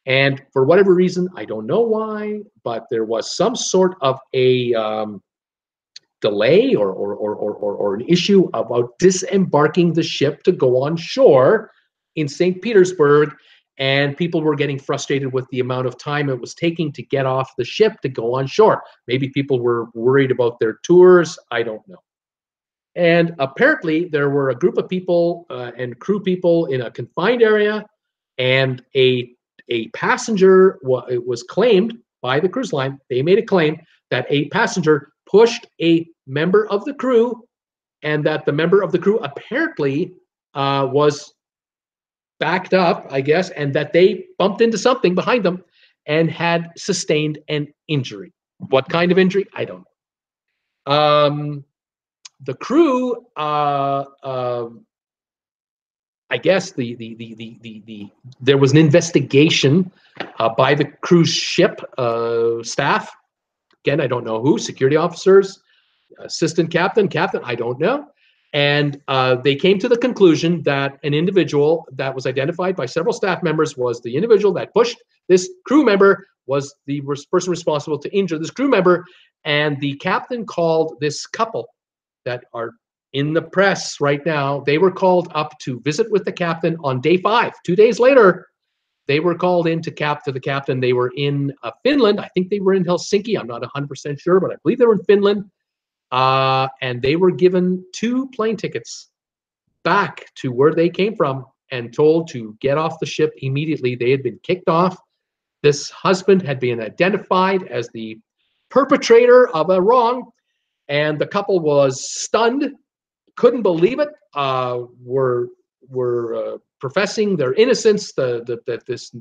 And for whatever reason, I don't know why, but there was some sort of a delay or an issue about disembarking the ship to go on shore in St. Petersburg, and people were getting frustrated with the amount of time it was taking to get off the ship to go on shore. Maybe people were worried about their tours. I don't know. And apparently there were a group of people and crew people in a confined area, and a passenger was claimed by the cruise line. They made a claim that a passenger pushed a member of the crew, and that the member of the crew apparently was backed up, I guess, and that they bumped into something behind them and had sustained an injury. What kind of injury? I don't know. The crew, I guess there was an investigation by the cruise ship staff. Again, I don't know who, security officers, assistant captain, I don't know. And they came to the conclusion that an individual that was identified by several staff members was the individual that pushed this crew member, was the person responsible to injure this crew member. And the captain called this couple that are in the press right now. They were called up to visit with the captain on day 5. 2 days later, they were called in to the captain. They were in Finland. I think they were in Helsinki. I'm not 100% sure, but I believe they were in Finland. And they were given 2 plane tickets back to where they came from and told to get off the ship immediately. They had been kicked off. This husband had been identified as the perpetrator of a wrong, and the couple was stunned, couldn't believe it, were professing their innocence, that this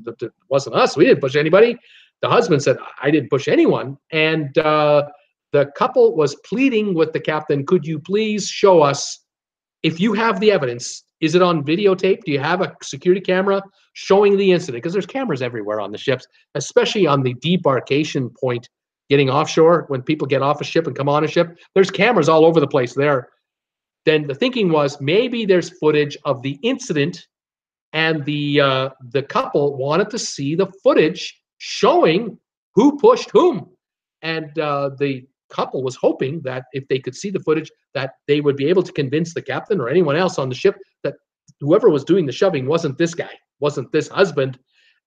wasn't us, we didn't push anybody. The husband said, I didn't push anyone. And the couple was pleading with the captain, could you please show us, if you have the evidence, is it on videotape? Do you have a security camera showing the incident? Because there's cameras everywhere on the ships, especially on the debarkation point, getting offshore. When people get off a ship and come on a ship, there's cameras all over the place there. Then the thinking was maybe there's footage of the incident, and the couple wanted to see the footage showing who pushed whom. And the couple was hoping that if they could see the footage, that they would be able to convince the captain or anyone else on the ship that whoever was doing the shoving wasn't this guy, wasn't this husband.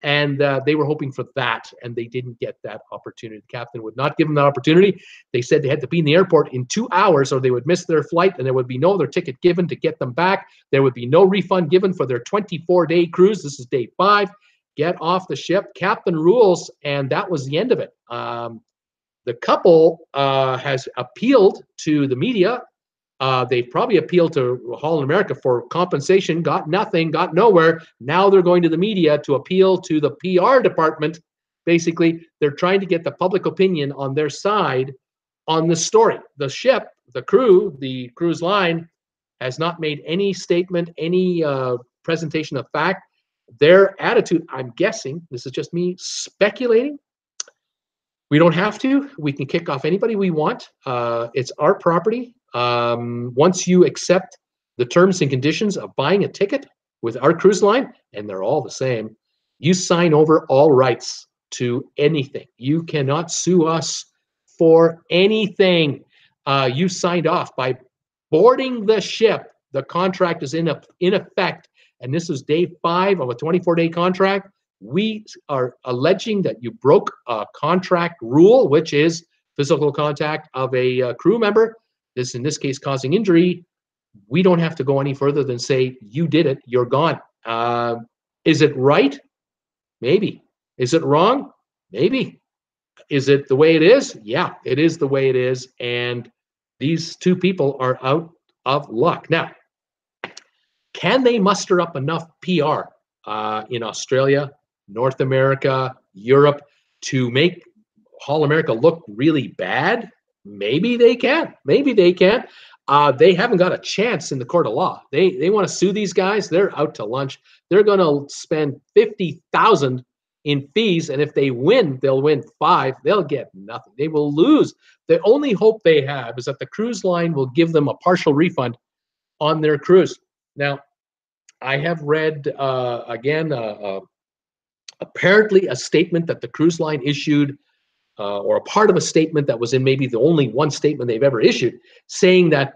And they were hoping for that, and they didn't get that opportunity. The captain would not give them that opportunity. They said they had to be in the airport in 2 hours or they would miss their flight, and there would be no other ticket given to get them back. There would be no refund given for their 24-day cruise. This is day 5. Get off the ship. Captain rules, and that was the end of it. The couple has appealed to the media. They probably appealed to Holland America for compensation, got nothing, got nowhere. Now they're going to the media to appeal to the PR department. Basically, they're trying to get the public opinion on their side on the story. The ship, the crew, the cruise line, has not made any statement, any presentation of fact. Their attitude, I'm guessing, this is just me speculating. We don't have to. We can kick off anybody we want. It's our property. Once you accept the terms and conditions of buying a ticket with our cruise line, and they're all the same, you sign over all rights to anything. You cannot sue us for anything. You signed off by boarding the ship. The contract is in effect, and this is day 5 of a 24-day contract. We are alleging that you broke a contract rule, which is physical contact of a crew member. This, in this case, causing injury. We don't have to go any further than say, you did it, you're gone. Is it right? Maybe. Is it wrong? Maybe. Is it the way it is? Yeah, it is the way it is. And these two people are out of luck. Now, can they muster up enough PR in Australia, North America, Europe to make Holland America look really bad? Maybe they can. Maybe they can. They haven't got a chance in the court of law. They want to sue these guys. They're out to lunch. They're going to spend $50,000 in fees, and if they win, they'll win 5. They'll get nothing. They will lose. The only hope they have is that the cruise line will give them a partial refund on their cruise. Now, I have read again apparently a statement that the cruise line issued, or a part of a statement that was in maybe the only one statement they've ever issued, saying that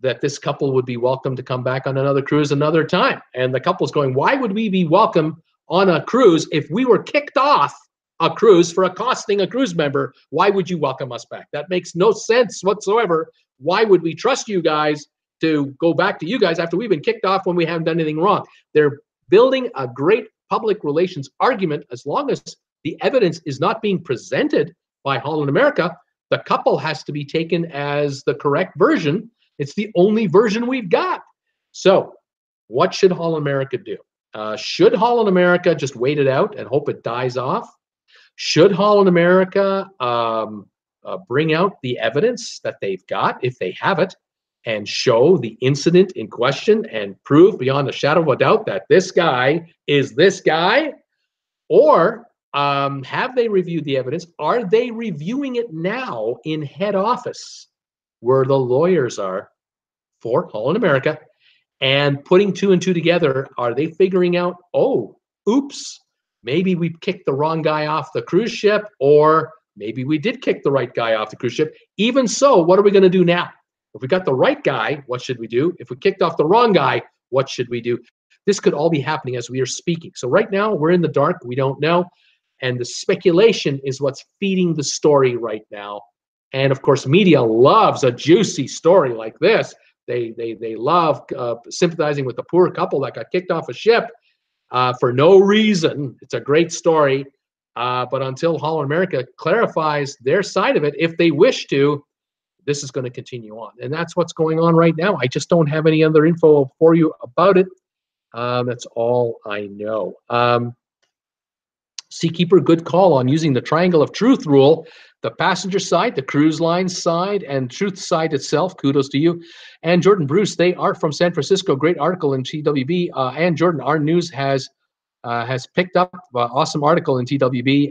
that this couple would be welcome to come back on another cruise another time. And the couple's going, why would we be welcome on a cruise if we were kicked off a cruise for accosting a cruise member? Why would you welcome us back? That makes no sense whatsoever. Why would we trust you guys to go back to you guys after we've been kicked off when we haven't done anything wrong? They're building a great public relations argument. As long as the evidence is not being presented by Holland America, the couple has to be taken as the correct version. It's the only version we've got. So what should Holland America do? Should Holland America just wait it out and hope it dies off? Should Holland America bring out the evidence that they've got, if they have it, and show the incident in question and prove beyond a shadow of a doubt that this guy is this guy? Or have they reviewed the evidence? Are they reviewing it now in head office where the lawyers are for Holland America and putting 2 and 2 together? Are they figuring out, oh, oops, maybe we kicked the wrong guy off the cruise ship, or maybe we did kick the right guy off the cruise ship? Even so, what are we going to do now? If we got the right guy, what should we do? If we kicked off the wrong guy, what should we do? This could all be happening as we are speaking. So right now, we're in the dark. We don't know. And the speculation is what's feeding the story right now. And of course, media loves a juicy story like this. They love sympathizing with the poor couple that got kicked off a ship for no reason. It's a great story. But until Holland America clarifies their side of it, if they wish to, this is going to continue on. And that's what's going on right now. I just don't have any other info for you about it. That's all I know. Seakeeper, good call on using the triangle of truth rule. The passenger side, the cruise line side, and truth side itself. Kudos to you. And Jordan Bruce, they are from San Francisco. Great article in TWB. And Jordan, our news has picked up awesome article in TWB.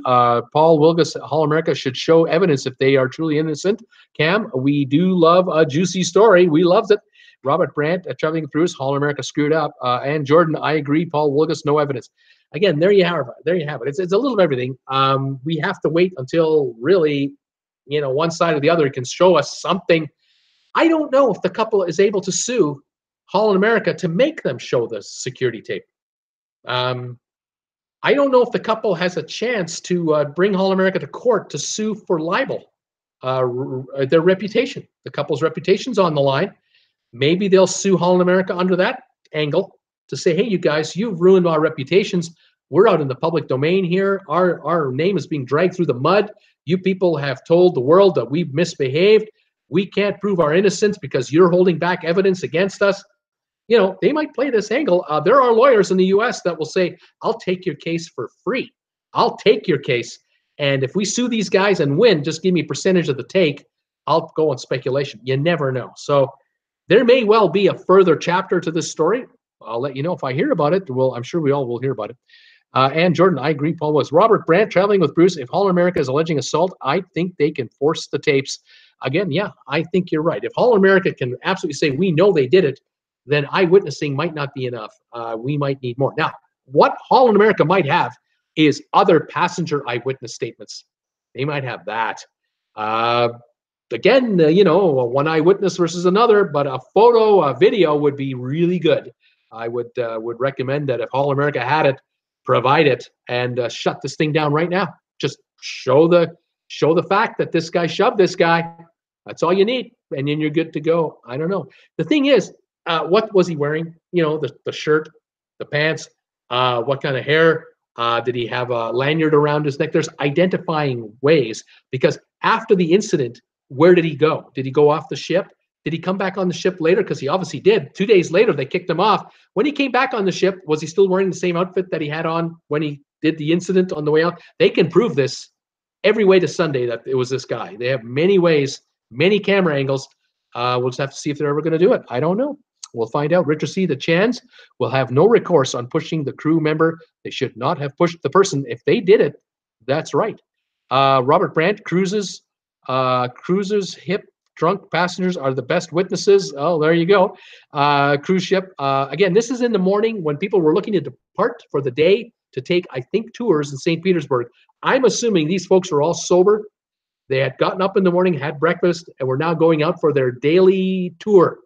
Paul Wilgus, Holland America should show evidence if they are truly innocent. Cam, we do love a juicy story. We loves it. Robert Brandt, traveling through Holland America screwed up. And Jordan, I agree. Paul Wilgus, no evidence. Again, there you have it. There you have it. It's a little of everything. We have to wait until really, one side or the other can show us something. I don't know if the couple is able to sue Holland America to make them show the security tape. I don't know if the couple has a chance to bring Holland America to court to sue for libel. Their reputation, the couple's reputation's on the line. Maybe they'll sue Holland America under that angle to say, hey, you guys, you've ruined our reputations. We're out in the public domain here. Our name is being dragged through the mud. You people have told the world that we've misbehaved. We can't prove our innocence because you're holding back evidence against us. They might play this angle. There are lawyers in the U.S. that will say, I'll take your case for free. I'll take your case. And if we sue these guys and win, just give me a percentage of the take. I'll go on speculation. You never know. So there may well be a further chapter to this story. I'll let you know if I hear about it. Well, I'm sure we all will hear about it. And Jordan, I agree, Paul was. Robert Brandt traveling with Bruce. If Holland America is alleging assault, I think they can force the tapes. Again, yeah, I think you're right. If Holland America can absolutely say, we know they did it, then eyewitnessing might not be enough. We might need more. Now, what Holland America might have is other passenger eyewitness statements. They might have that. Again, one eyewitness versus another, but a photo, a video would be really good. I would recommend that if Holland America had it, provide it and shut this thing down right now. Just show the fact that this guy shoved this guy. That's all you need, and then you're good to go. I don't know. The thing is, what was he wearing? The shirt, the pants, what kind of hair? Did he have a lanyard around his neck? There's identifying ways, because after the incident, where did he go? Did he go off the ship? Did he come back on the ship later? Because he obviously did. 2 days later, they kicked him off. When he came back on the ship, was he still wearing the same outfit that he had on when he did the incident on the way out? They can prove this every way to Sunday that it was this guy. They have many ways, many camera angles. We'll just have to see if they're ever going to do it. I don't know. We'll find out. Richard C. The Chans will have no recourse on pushing the crew member. They should not have pushed the person. If they did it, that's right. Robert Brandt, cruises hip drunk passengers are the best witnesses. Oh, there you go. Cruise ship. Again, this is in the morning when people were looking to depart for the day to take, I think, tours in St. Petersburg. I'm assuming these folks are all sober. They had gotten up in the morning, had breakfast, and were now going out for their daily tour.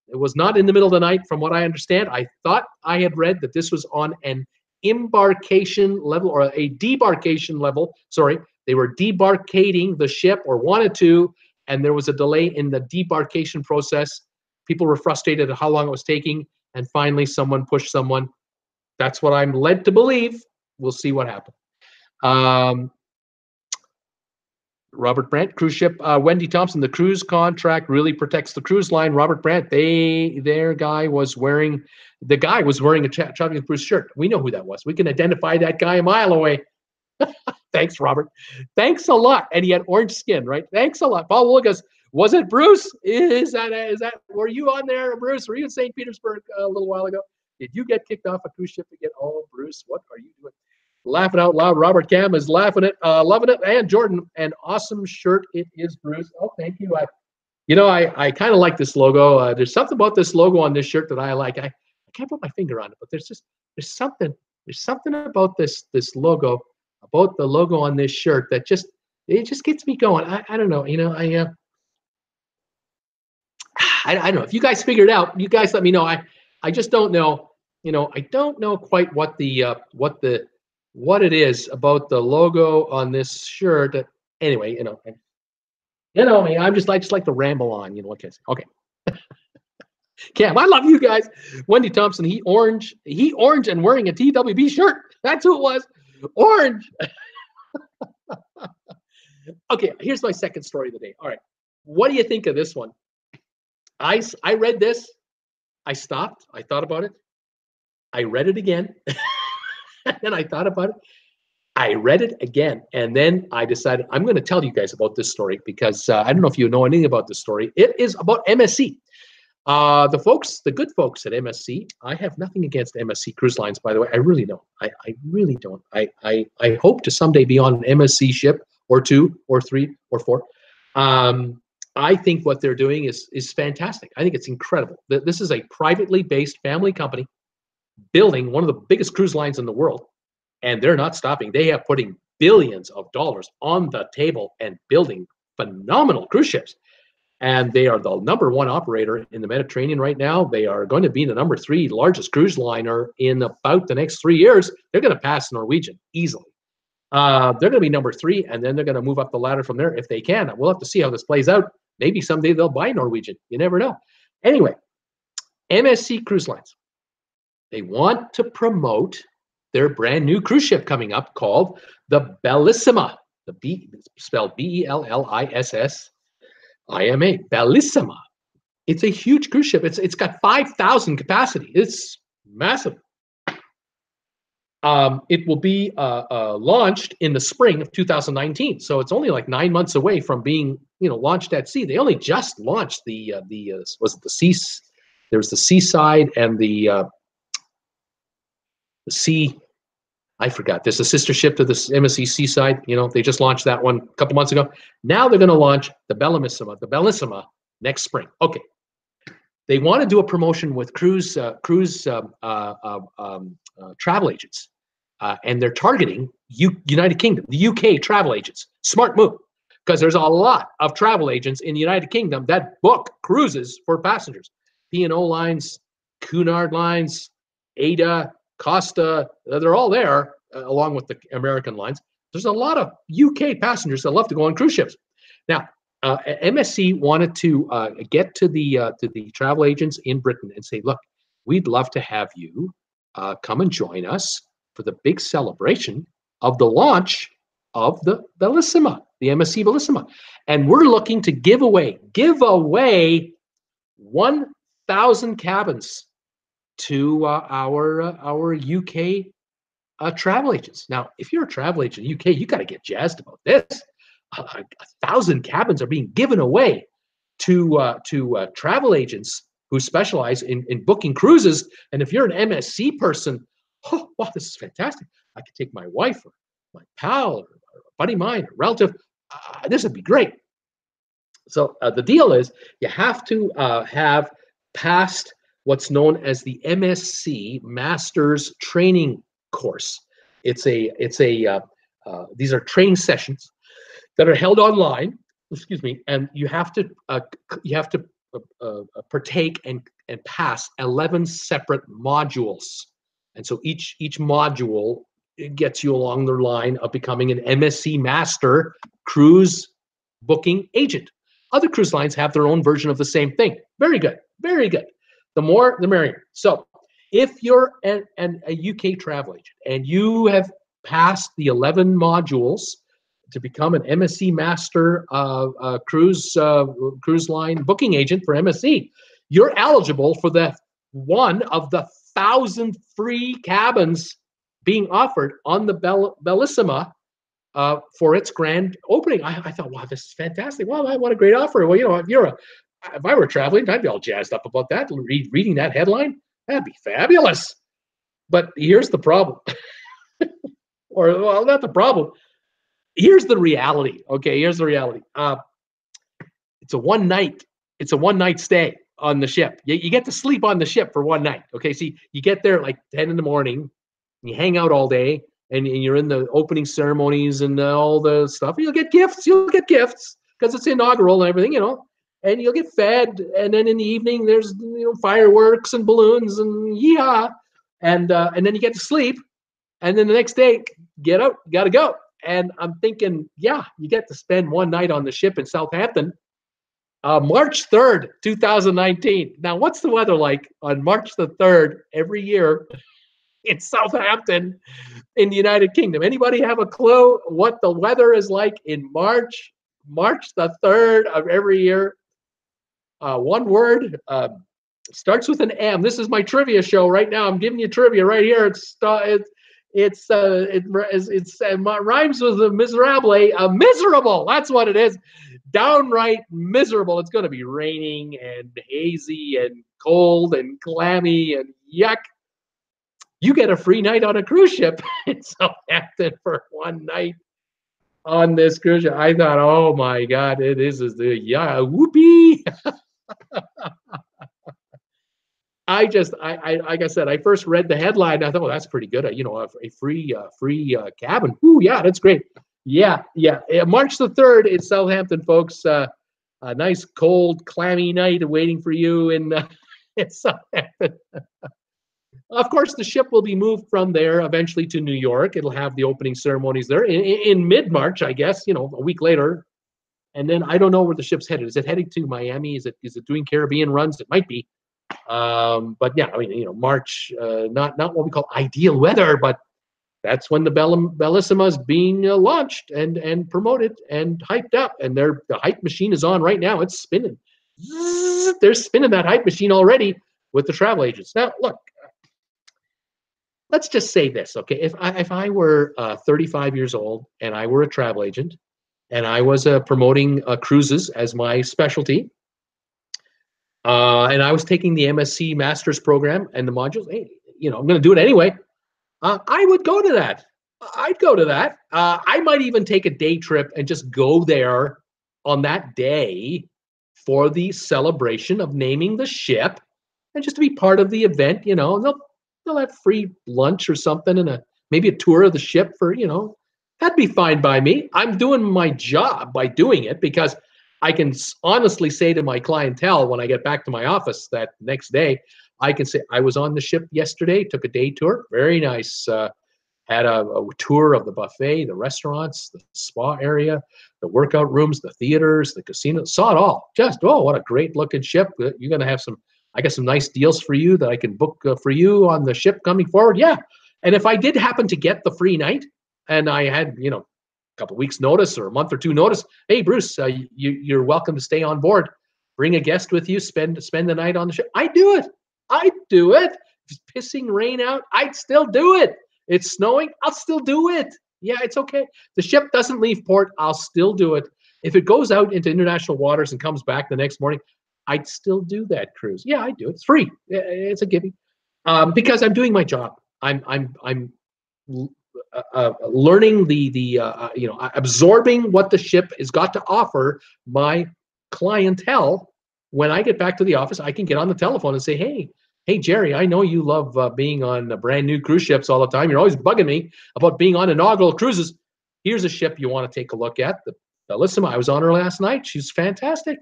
It was not in the middle of the night, from what I understand. I thought I had read that this was on an embarkation level or a debarkation level. Sorry, they were debarkating the ship or wanted to, and there was a delay in the debarkation process. People were frustrated at how long it was taking, and finally someone pushed someone. That's what I'm led to believe. We'll see what happens. Robert Brandt, cruise ship. Wendy Thompson, the cruise contract really protects the cruise line. Robert Brandt, the guy was wearing a traveling cruise shirt. We know who that was. We can identify that guy a mile away. Thanks, Robert. Thanks a lot. And he had orange skin, right? Thanks a lot. Paul Willigas, was it Bruce? Were you on there, Bruce? Were you in St. Petersburg a little while ago? Did you get kicked off a cruise ship again? Oh, Bruce, what are you doing? Laughing out loud. Robert Cam is loving it. And Jordan, an awesome shirt it is, Bruce. Oh, thank you. I kind of like this logo. There's something about this logo on this shirt that I like. I can't put my finger on it, but there's something about this logo, about the logo on this shirt that just gets me going. I don't know. I don't know if you guys figure it out. You guys let me know. I just don't know. I don't know quite what it is about the logo on this shirt. Anyway, me. I just like to ramble on. What can I say? Okay. Cam, I love you guys. Wendy Thompson, he orange and wearing a TWB shirt. That's who it was. Orange. Okay, here's my second story of the day. All right. What do you think of this one? I read this. I stopped. I thought about it. I read it again. And I thought about it. I read it again. And then I decided I'm going to tell you guys about this story because I don't know if you know anything about this story. It is about MSC. The good folks at MSC, I have nothing against MSC Cruise Lines, by the way. I really don't. I really don't. I hope to someday be on an MSC ship or 2 or 3 or 4. I think what they're doing is fantastic. I think it's incredible. This is a privately based family company building one of the biggest cruise lines in the world, and they're not stopping. They are putting billions of dollars on the table and building phenomenal cruise ships. And they are the #1 operator in the Mediterranean right now. They are going to be the #3 largest cruise liner in about the next 3 years. They're going to pass Norwegian easily. They're going to be #3, and then they're going to move up the ladder from there if they can. We'll have to see how this plays out. Maybe someday they'll buy Norwegian. You never know. Anyway, MSC Cruise Lines. They want to promote their brand new cruise ship coming up called the Bellissima. The B spelled Bellissima. Bellissima. It's a huge cruise ship. It's got 5,000 capacity. It's massive. It will be launched in the spring of 2019. So it's only like 9 months away from being launched at sea. They only just launched was it the sea? There was the Seaside and the sea. I forgot. There's a sister ship to this MSC Seaside. They just launched that one a couple months ago. Now they're going to launch the Bellissima next spring. Okay. They want to do a promotion with cruise travel agents, and they're targeting United Kingdom, the UK travel agents. Smart move, because there's a lot of travel agents in the United Kingdom that book cruises for passengers. P&O Lines, Cunard Lines, Ada, Costa, they're all there, along with the American lines. There's a lot of UK passengers that love to go on cruise ships. Now, MSC wanted to get to the travel agents in Britain and say, look, we'd love to have you come and join us for the big celebration of the launch of the Bellissima, the MSC Bellissima. And we're looking to give away 1,000 cabins to our UK travel agents. Now, if you're a travel agent in the UK, you got to get jazzed about this. 1,000 cabins are being given away to travel agents who specialize in booking cruises. And if you're an MSC person, oh, wow, this is fantastic. I could take my wife or my pal or a buddy of mine, a relative. This would be great. So the deal is you have to have passed what's known as the MSC Masters Training course. These are training sessions that are held online. Excuse me, and you have to partake and pass 11 separate modules, and so each module gets you along the line of becoming an MSC Master Cruise Booking Agent. Other cruise lines have their own version of the same thing. Very good, very good. The more, the merrier. So if you're a UK travel agent and you have passed the 11 modules to become an MSC Master cruise line booking agent for MSC, you're eligible for the one of the 1,000 free cabins being offered on the Bellissima for its grand opening. I thought, wow, this is fantastic. Wow, what a great offer. Well, if I were traveling, I'd be all jazzed up about that. Reading that headline, that'd be fabulous. But here's the problem. Or, well, not the problem. Here's the reality. Okay, here's the reality. It's a one night stay on the ship. You get to sleep on the ship for one night. Okay, see, you get there like 10 in the morning, you hang out all day, and you're in the opening ceremonies and all the stuff. You'll get gifts because it's inaugural and everything, and you'll get fed. And then in the evening, there's fireworks and balloons and and then you get to sleep. And then the next day, get out, gotta go. And I'm thinking, yeah, you get to spend one night on the ship in Southampton, March 3rd, 2019. Now, what's the weather like on March the 3rd every year in Southampton in the United Kingdom? Anybody have a clue what the weather is like in March the 3rd of every year? One word, starts with an M. This is my trivia show right now. I'm giving you trivia right here. It rhymes with miserable. Miserable. That's what it is. Downright miserable. It's going to be raining and hazy and cold and clammy and yuck. You get a free night on a cruise ship in Southampton for one night on this cruise ship. I thought, oh my God, whoopee. Like I said, I first read the headline. I thought, well, that's pretty good. A free cabin. Ooh, yeah, that's great. Yeah. March the 3rd in Southampton, folks. A nice, cold, clammy night waiting for you in Southampton. Of course, the ship will be moved from there eventually to New York. It'll have the opening ceremonies there in mid-March, I guess. A week later. And then I don't know where the ship's headed. Is it heading to Miami? Is it doing Caribbean runs? It might be. But yeah, March, not what we call ideal weather, but that's when the Bellissima is being launched and promoted and hyped up, and the hype machine is on right now. It's spinning. They're spinning that hype machine already with the travel agents. Now, look, let's just say this, okay? If I were 35 years old and I were a travel agent, and I was promoting cruises as my specialty. And I was taking the MSC Masters program and the modules. Hey, I'm going to do it anyway. I would go to that. I'd go to that. I might even take a day trip and just go there on that day for the celebration of naming the ship, and just to be part of the event. They'll have free lunch or something, and maybe a tour of the ship for that'd be fine by me. I'm doing my job by doing it, because I can honestly say to my clientele when I get back to my office that next day, I can say, I was on the ship yesterday, took a day tour, very nice. Had a tour of the buffet, the restaurants, the spa area, the workout rooms, the theaters, the casino. Saw it all. Just, what a great looking ship. You're going to have I got some nice deals for you that I can book for you on the ship coming forward. Yeah. And if I did happen to get the free night and I had, a couple of weeks notice or a month or two notice, hey, Bruce, you're welcome to stay on board. Bring a guest with you, spend the night on the ship. I'd do it. If it's pissing rain out, I'd still do it. It's snowing, I'll still do it. Yeah, it's okay. The ship doesn't leave port, I'll still do it. If it goes out into international waters and comes back the next morning, I'd still do that cruise. Yeah, I do it. It's free. It's a gimme, because I'm doing my job. I'm learning absorbing what the ship has got to offer my clientele. When I get back to the office, I can get on the telephone and say, Hey, Jerry, I know you love being on brand new cruise ships all the time. You're always bugging me about being on inaugural cruises. Here's a ship you want to take a look at, the Bellissima. I was on her last night. She's fantastic.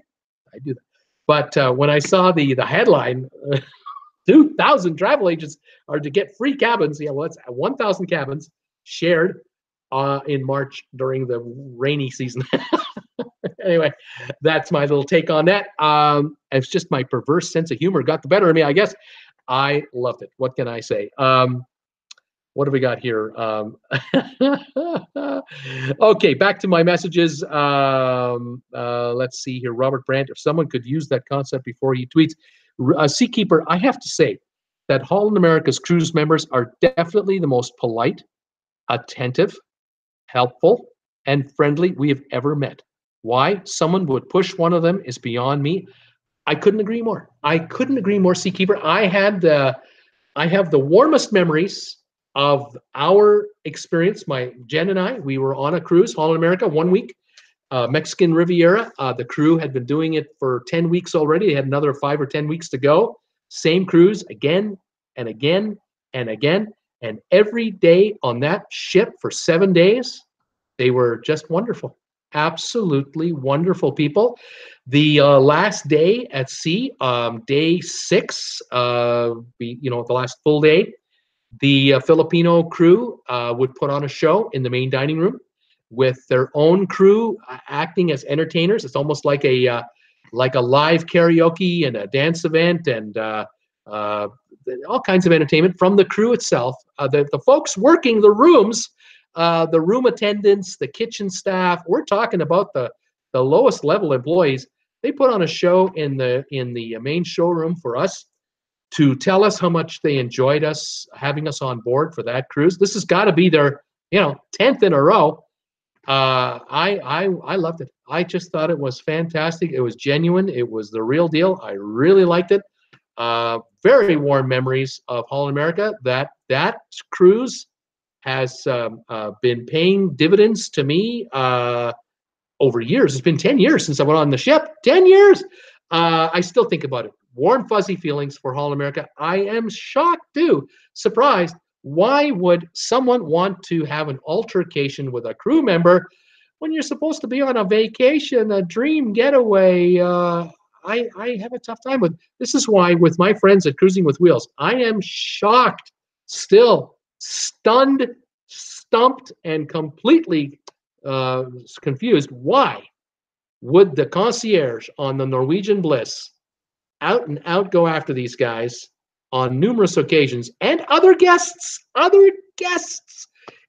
I do that. But when I saw the headline, 2,000 travel agents are to get free cabins. Yeah, well, it's 1,000 cabins shared in March during the rainy season. Anyway, that's my little take on that. It's just my perverse sense of humor got the better of me, I guess. I loved it. What can I say? What have we got here? Okay, back to my messages. Let's see here. Robert Brandt, if someone could use that concept before he tweets. Seakeeper, I have to say that Holland America's cruise members are definitely the most polite, attentive, helpful, and friendly we have ever met. Why someone would push one of them is beyond me. I couldn't agree more. Seakeeper. I have the warmest memories of our experience. Jen and I, we were on a cruise, Holland America, 1 week, Mexican Riviera. The crew had been doing it for 10 weeks already. They had another 5 or 10 weeks to go. Same cruise again and again and again. And every day on that ship for 7 days, they were just wonderful. Absolutely wonderful people. The last day at sea, day 6, the last full day, the Filipino crew would put on a show in the main dining room with their own crew acting as entertainers. It's almost like a live karaoke and a dance event and all kinds of entertainment from the crew itself. The folks working the rooms, the room attendants, the kitchen staff, we're talking about the lowest level employees. They put on a show in the main showroom for us to tell us how much they enjoyed us having us on board for that cruise. This has got to be their 10th in a row. I loved it. I just thought it was fantastic. It was genuine. It was the real deal. I really liked it. Very warm memories of Holland America. That cruise has been paying dividends to me over years. It's been 10 years since I went on the ship. 10 years. I still think about it. Warm, fuzzy feelings for Holland America. I am shocked too, surprised. Why would someone want to have an altercation with a crew member when you're supposed to be on a vacation, a dream getaway? I have a tough time with. This is why with my friends at Cruising with Wheels, I am shocked, still stunned, stumped, and completely confused. Why would the concierge on the Norwegian Bliss out and out go after these guys on numerous occasions, and other guests,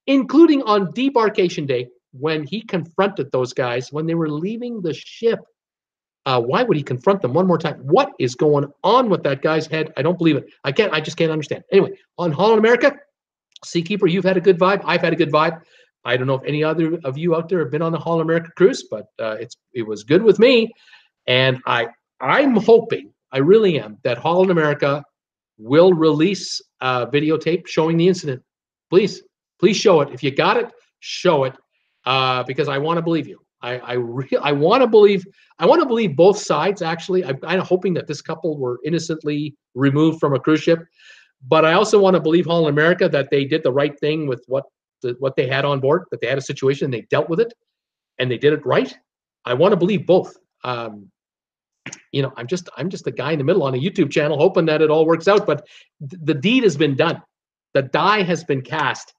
including on debarkation day when he confronted those guys when they were leaving the ship? Why would he confront them one more time? What is going on with that guy's head? I don't believe it. I just can't understand. Anyway, on Holland America, Seakeeper, you've had a good vibe. I've had a good vibe. I don't know if any other of you out there have been on the Holland America cruise, but it was good with me. And I'm hoping, I really am, that Holland America will release a videotape showing the incident. Please show it. If you got it, show it, because I want to believe you. I want to believe. I want to believe both sides. Actually, I'm kind of hoping that this couple were innocently removed from a cruise ship, but I also want to believe Holland America that they did the right thing with what they had on board. That they had a situation and they dealt with it, and they did it right. I want to believe both. I'm just a guy in the middle on a YouTube channel hoping that it all works out. But the deed has been done. The die has been cast.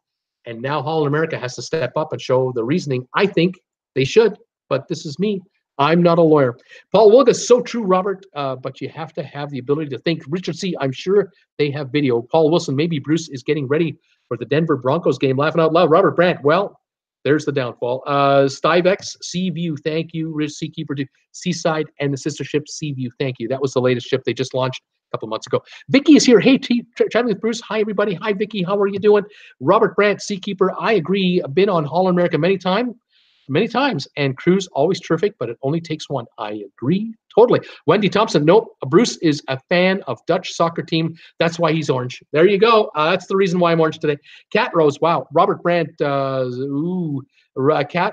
And now Holland America has to step up and show the reasoning. I think they should, but this is me. I'm not a lawyer. Paul Wilgus, so true, Robert, but you have to have the ability to think. Richard C., I'm sure they have video. Paul Wilson, maybe Bruce is getting ready for the Denver Broncos game. Laughing out loud. Robert Brandt, well, there's the downfall. Styvex, Seaview, thank you. Riz Seakeeper, Seaside, and the sister ship Seaview, thank you. That was the latest ship they just launched a couple months ago. Vicky is here. Hey, chatting with Bruce. Hi, everybody. Hi, Vicky. How are you doing? Robert Brandt, Seakeeper. I agree. I've been on Holland America many times, and cruise always terrific, but it only takes one. I agree totally. Wendy Thompson, nope. Bruce is a fan of Dutch soccer team. That's why he's orange. There you go. That's the reason why I'm orange today. Cat Rose, wow. Robert Brandt, Cat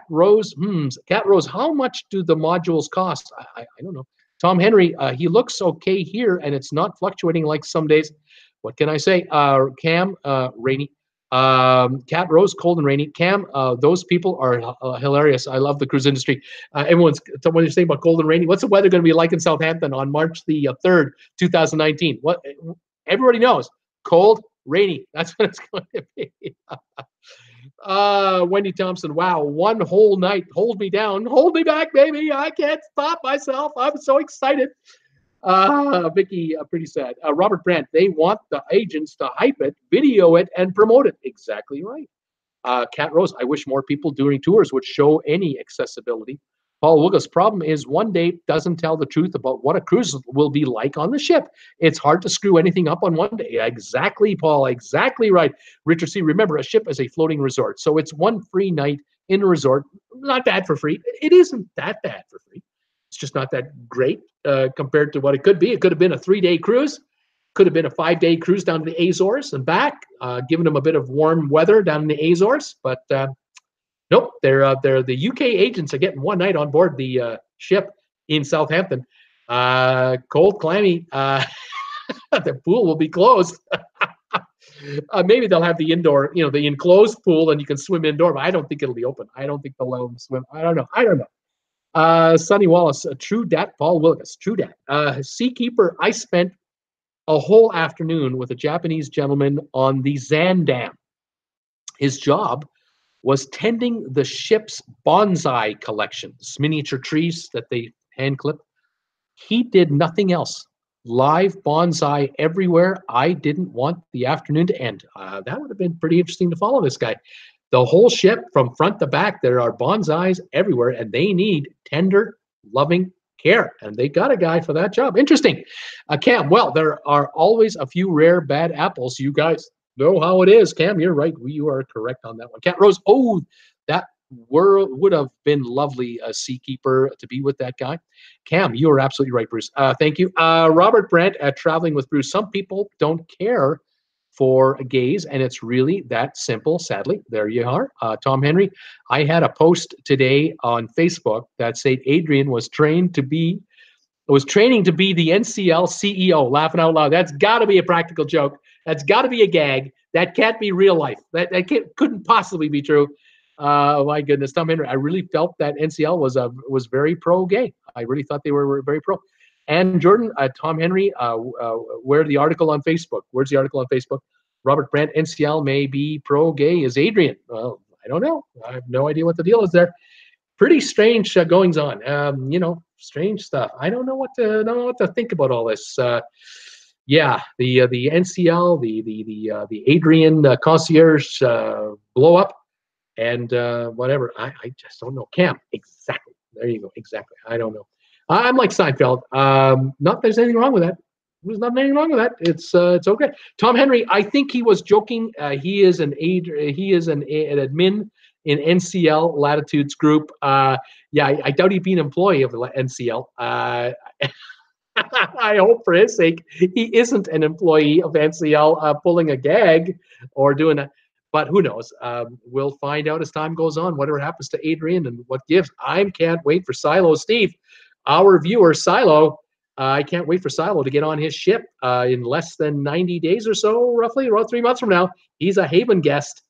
Rose, Cat Rose, how much do the modules cost? I don't know. Tom Henry, he looks okay here, and it's not fluctuating like some days. What can I say? Cam, Rainy. Cat Rose, cold and rainy. Cam, those people are hilarious. I love the cruise industry. Everyone's when you're saying about cold and rainy. What's the weather going to be like in Southampton on March the 3rd, 2019? What everybody knows, cold, rainy. That's what it's going to be. Wendy Thompson, wow, one whole night. Hold me down, hold me back, baby. I can't stop myself. I'm so excited. Vicky, pretty sad. Robert Brandt, they want the agents to hype it, video it, and promote it. Exactly right. Cat Rose, I wish more people doing tours would show any accessibility. Paul Wilgus, problem is one date doesn't tell the truth about what a cruise will be like on the ship. It's hard to screw anything up on one day. Exactly, Paul. Exactly right. Richard C., remember, a ship is a floating resort. So it's one free night in a resort. Not bad for free. It isn't that bad for free. It's just not that great compared to what it could be. It could have been a 3-day cruise. Could have been a 5-day cruise down to the Azores and back, giving them a bit of warm weather down in the Azores. But nope, they're the UK agents are getting one night on board the ship in Southampton. Cold, clammy. The pool will be closed. Maybe they'll have the indoor, the enclosed pool, and you can swim indoor. But I don't think it'll be open. I don't think they'll let them swim. I don't know. Sonny Wallace, true dat. Paul Wilgus, true dat. Seakeeper, I spent a whole afternoon with a Japanese gentleman on the Zandam. His job was tending the ship's bonsai collections, miniature trees that they hand clip. He did nothing else. Live bonsai everywhere. I didn't want the afternoon to end. That would have been pretty interesting to follow this guy. The whole ship from front to back, there are bonsais everywhere, and they need tender, loving care. And they got a guy for that job. Interesting. Cam, well, there are always a few rare bad apples. You guys know how it is. Cam, you're right. You are correct on that one. Cat Rose, oh, that would have been lovely, a Seakeeper, to be with that guy. Cam, you are absolutely right, Bruce. Thank you. Robert Brandt, traveling with Bruce. Some people don't care for gays, and it's really that simple, sadly. There you are. Tom Henry, I had a post today on Facebook that said Adrian was training to be the NCL CEO. Laughing out loud. That's got to be a practical joke. That's got to be a gag. That can't be real life. That couldn't possibly be true. My goodness, Tom Henry, I really felt that NCL was very pro-gay. I really thought they were very pro. And Jordan, Tom Henry, where's the article on Facebook? Where's the article on Facebook? Robert Brandt, NCL may be pro-gay. Is Adrian? Well, I don't know. I have no idea what the deal is there. Pretty strange goings on. Strange stuff. I don't know what to think about all this. Yeah, the NCL, the Adrian concierge blow up, and whatever. I just don't know. Cam, exactly. There you go. Exactly. I don't know. I'm like Seinfeld. Not that there's anything wrong with that. There's not anything wrong with that. It's okay. Tom Henry, I think he was joking. He is an admin in NCL Latitude's group. Yeah, I doubt he'd be an employee of the NCL. I hope for his sake he isn't an employee of NCL pulling a gag or doing a. But who knows? We'll find out as time goes on whatever happens to Adrian and what gives. I can't wait for Silo Steve, our viewer Silo. I can't wait for Silo to get on his ship in less than 90 days or so, roughly, around 3 months from now. He's a Haven guest,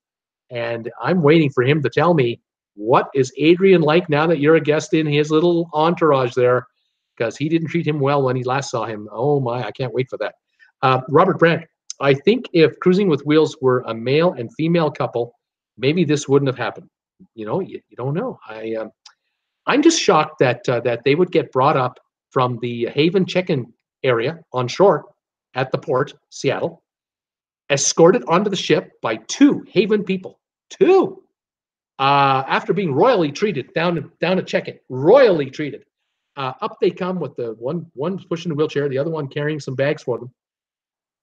and I'm waiting for him to tell me what is Adrian like now that you're a guest in his little entourage there, because he didn't treat him well when he last saw him. Oh my, I can't wait for that. Robert Brandt, I think if Cruising with Wheels were a male and female couple, maybe this wouldn't have happened. You know, you don't know. I'm just shocked that that they would get brought up from the Haven check-in area on shore at the port, Seattle, escorted onto the ship by 2 Haven people. 2! After being royally treated down to check-in, royally treated. Up they come with the one pushing the wheelchair, the other one carrying some bags for them.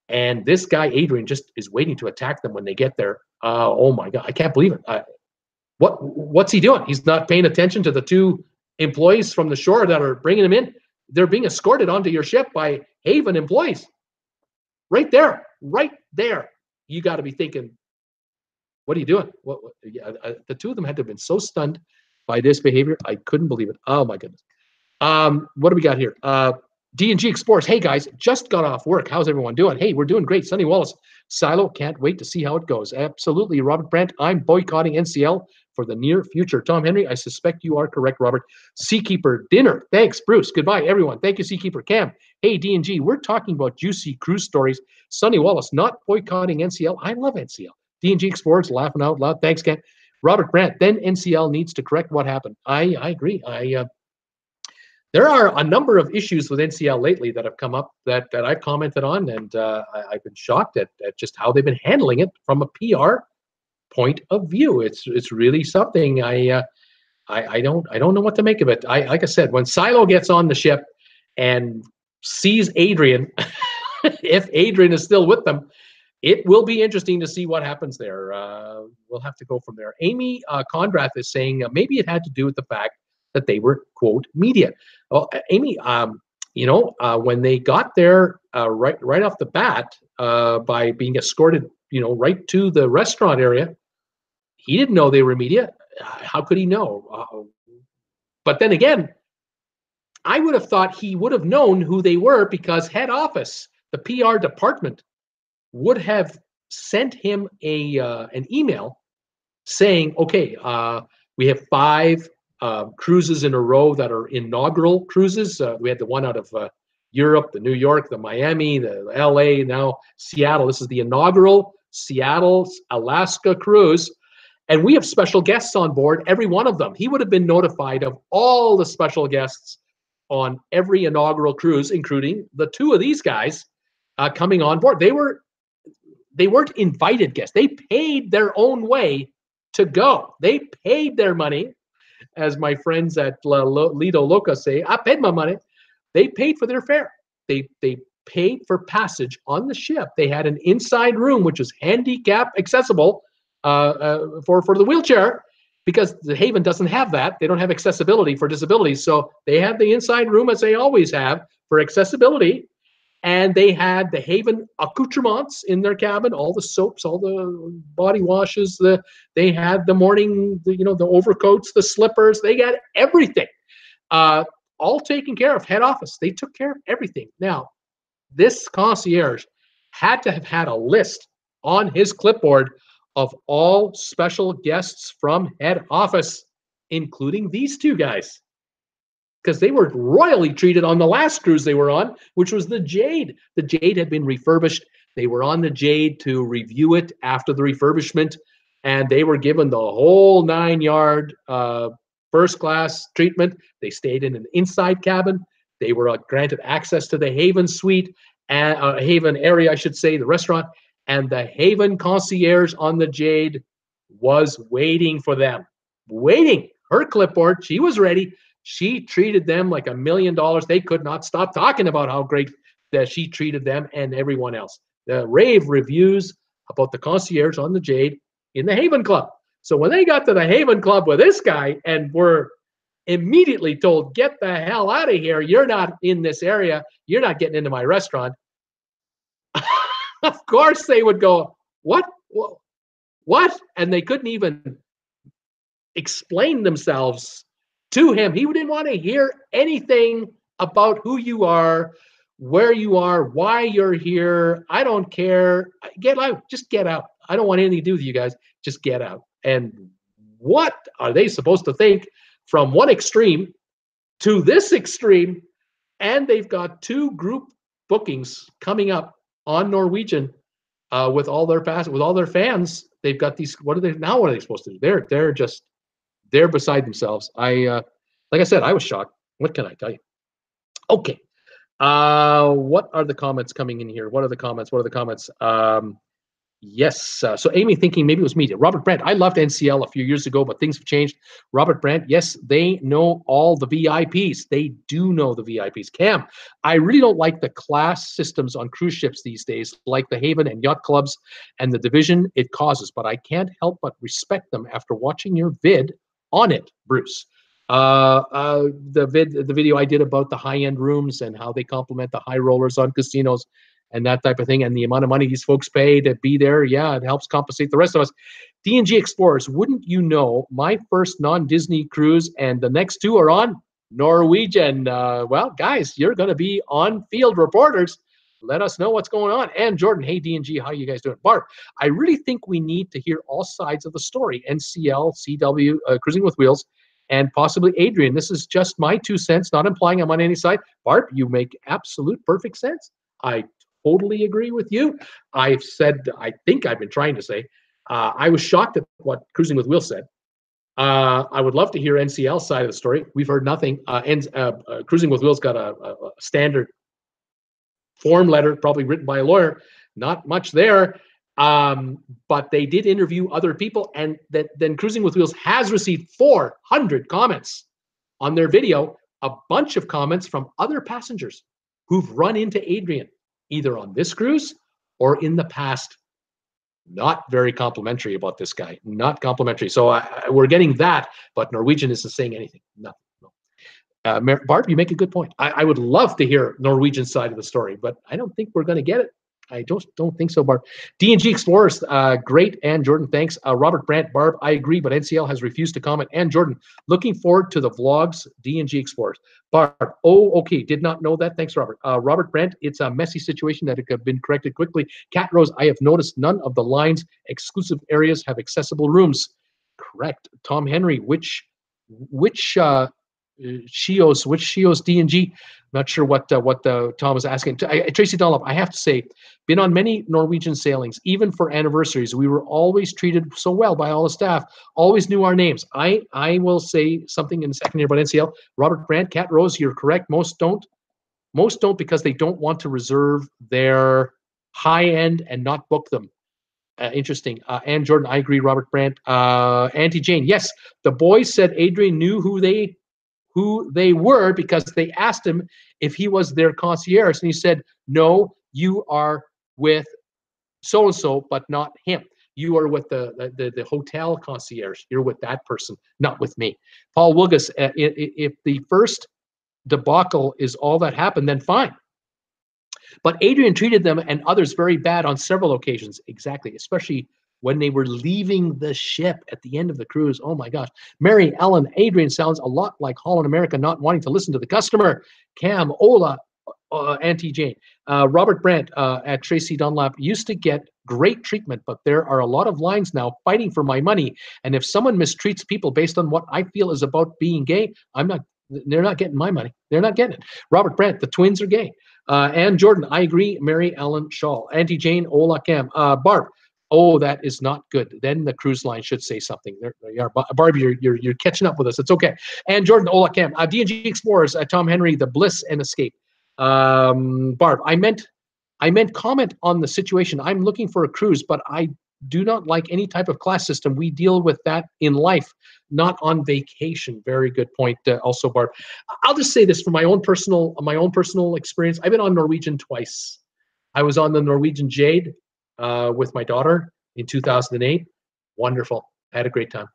And this guy, Adrian, just is waiting to attack them when they get there. Oh my God, I can't believe it. What's he doing? He's not paying attention to the 2 employees from the shore that are bringing him in. They're being escorted onto your ship by Haven employees. Right there. You got to be thinking, what are you doing? The 2 of them had to have been so stunned by this behavior. I couldn't believe it. Oh my goodness. What do we got here? D&G Explorers. Hey guys, just got off work. How's everyone doing? Hey, we're doing great. Sonny Wallace. Silo, can't wait to see how it goes. Absolutely, Robert Brandt. I'm boycotting NCL for the near future. Tom Henry, I suspect you are correct, Robert. Seakeeper Dinner. Thanks, Bruce. Goodbye, everyone. Thank you, Seakeeper Cam. Hey, D&G, we're talking about juicy cruise stories. Sonny Wallace, not boycotting NCL. I love NCL. D&G Explorers, laughing out loud. Thanks, Cam. Robert Brandt, then NCL needs to correct what happened. I agree. There are a number of issues with NCL lately that have come up that I've commented on, and I've been shocked at just how they've been handling it from a PR point of view. It's really something. I don't know what to make of it. Like I said, when Silo gets on the ship and sees Adrian, if Adrian is still with them, it will be interesting to see what happens there. We'll have to go from there. Amy Condrath is saying maybe it had to do with the fact that they were, quote, media. Well, Amy, when they got there right off the bat by being escorted, right to the restaurant area, he didn't know they were media. How could he know? But then again, I would have thought he would have known who they were because head office, the PR department, would have sent him an email saying, okay, we have 5 cruises in a row that are inaugural cruises. We had the one out of Europe, the New York, the Miami, the LA, now Seattle. This is the inaugural Seattle, Alaska cruise. And we have special guests on board, every one of them. He would have been notified of all the special guests on every inaugural cruise, including the 2 of these guys coming on board. They weren't invited guests. They paid their own way to go. They paid their money. As my friends at Lido Loca say, I paid my money. They paid for their fare. They paid for passage on the ship. They had an inside room, which is handicap accessible for the wheelchair, because the Haven doesn't have that. They don't have accessibility for disabilities. So they had the inside room, as they always have, for accessibility. And they had the Haven accoutrements in their cabin, all the soaps, all the body washes. They had the morning, the overcoats, the slippers. They got everything, all taken care of. Head office, they took care of everything. Now, this concierge had to have had a list on his clipboard of all special guests from head office, including these 2 guys, because they were royally treated on the last cruise they were on, which was the Jade. The Jade had been refurbished. They were on the Jade to review it after the refurbishment, and they were given the whole 9-yard first-class treatment. They stayed in an inside cabin. They were granted access to the Haven suite, Haven area, I should say, the restaurant, and the Haven concierge on the Jade was waiting for them. Waiting. Her clipboard, she was ready. She treated them like $1 million. They could not stop talking about how great that she treated them and everyone else. The rave reviews about the concierge on the Jade in the Haven Club. So when they got to the Haven Club with this guy and were immediately told, get the hell out of here, you're not in this area, you're not getting into my restaurant, of course they would go, what? What? And they couldn't even explain themselves to him. He didn't want to hear anything about who you are, where you are, why you're here. I don't care. Get out. Just get out. I don't want anything to do with you guys. Just get out. And what are they supposed to think from one extreme to this extreme? And they've got 2 group bookings coming up on Norwegian with all their fans. They've got these. What are they supposed to do? They're beside themselves. Like I said, I was shocked. What can I tell you? Okay. What are the comments coming in here? What are the comments? Yes. So Amy thinking maybe it was me. Robert Brandt. I loved NCL a few years ago, but things have changed. Robert Brandt. Yes, they know all the VIPs. They do know the VIPs. Cam, I really don't like the class systems on cruise ships these days, like the Haven and yacht clubs and the division it causes, but I can't help but respect them after watching your vid on it, Bruce. The video I did about the high-end rooms and how they complement the high rollers on casinos and that type of thing, and the amount of money these folks pay to be there, yeah, it helps compensate the rest of us. D&G Explorers, wouldn't you know, my first non-Disney cruise, and the next 2 are on Norwegian. Well, guys, you're going to be on field reporters. Let us know what's going on. And Jordan, hey, D&G, how you guys doing? Barb, I really think we need to hear all sides of the story. NCL, CW, Cruising with Wheels, and possibly Adrian. This is just my 2 cents, not implying I'm on any side. Barb, you make absolute perfect sense. I totally agree with you. I've said, I think I've been trying to say, I was shocked at what Cruising with Wheels said. I would love to hear NCL's side of the story. We've heard nothing. Cruising with Wheels got a standard form letter, probably written by a lawyer. Not much there. But they did interview other people, and then Cruising with Wheels has received 400 comments on their video, a bunch of comments from other passengers who've run into Adrian, either on this cruise or in the past. Not very complimentary about this guy, not complimentary. So we're getting that, but Norwegian isn't saying anything. Nothing. No. Barb, you make a good point. I would love to hear Norwegian side of the story, but I don't think we're going to get it. I don't think so, Barb. D&G Explorers, great. And Jordan, thanks. Robert Brandt, Barb, I agree, but NCL has refused to comment. And Jordan, looking forward to the vlogs, D&G Explorers. Barb, oh, okay, did not know that. Thanks, Robert. Robert Brandt, it's a messy situation that could have been corrected quickly. Cat Rose, I have noticed none of the lines exclusive areas have accessible rooms. Correct. Tom Henry, which Shios D&G? Not sure what Tom is asking. Tracy Dunlop, I have to say, been on many Norwegian sailings, even for anniversaries. We were always treated so well by all the staff, always knew our names. I will say something in a second here about NCL. Robert Brandt, Cat Rose, you're correct. Most don't because they don't want to reserve their high end and not book them. Interesting. And Jordan, I agree. Robert Brandt. Auntie Jane, yes, the boys said Adrian knew who they were because they asked him if he was their concierge, and he said, no, you are with so-and-so, but not him. You are with the hotel concierge. You're with that person, not with me. Paul Wilgus, if the first debacle is all that happened, then fine. But Adrian treated them and others very bad on several occasions. Exactly, especially when they were leaving the ship at the end of the cruise. Oh my gosh. Mary Ellen, Adrian sounds a lot like Holland America not wanting to listen to the customer. Cam, Ola, Auntie Jane. Robert Brandt at Tracy Dunlap used to get great treatment, but there are a lot of lines now fighting for my money. And if someone mistreats people based on what I feel is about being gay, they're not getting my money. They're not getting it. Robert Brandt, the twins are gay. And Jordan, I agree. Mary Ellen Shaw. Auntie Jane, Ola, Cam. Barb, oh, that is not good. Then the cruise line should say something. There you are. Barb, you're catching up with us. It's okay. And Jordan, Ola, Cam. D&G Explorers, Tom Henry, the Bliss and Escape. Barb, I meant comment on the situation. I'm looking for a cruise, but I do not like any type of class system. We deal with that in life, not on vacation. Very good point. Also, Barb, I'll just say this from my own personal experience. I've been on Norwegian twice. I was on the Norwegian Jade with my daughter in 2008. Wonderful. I had a great time.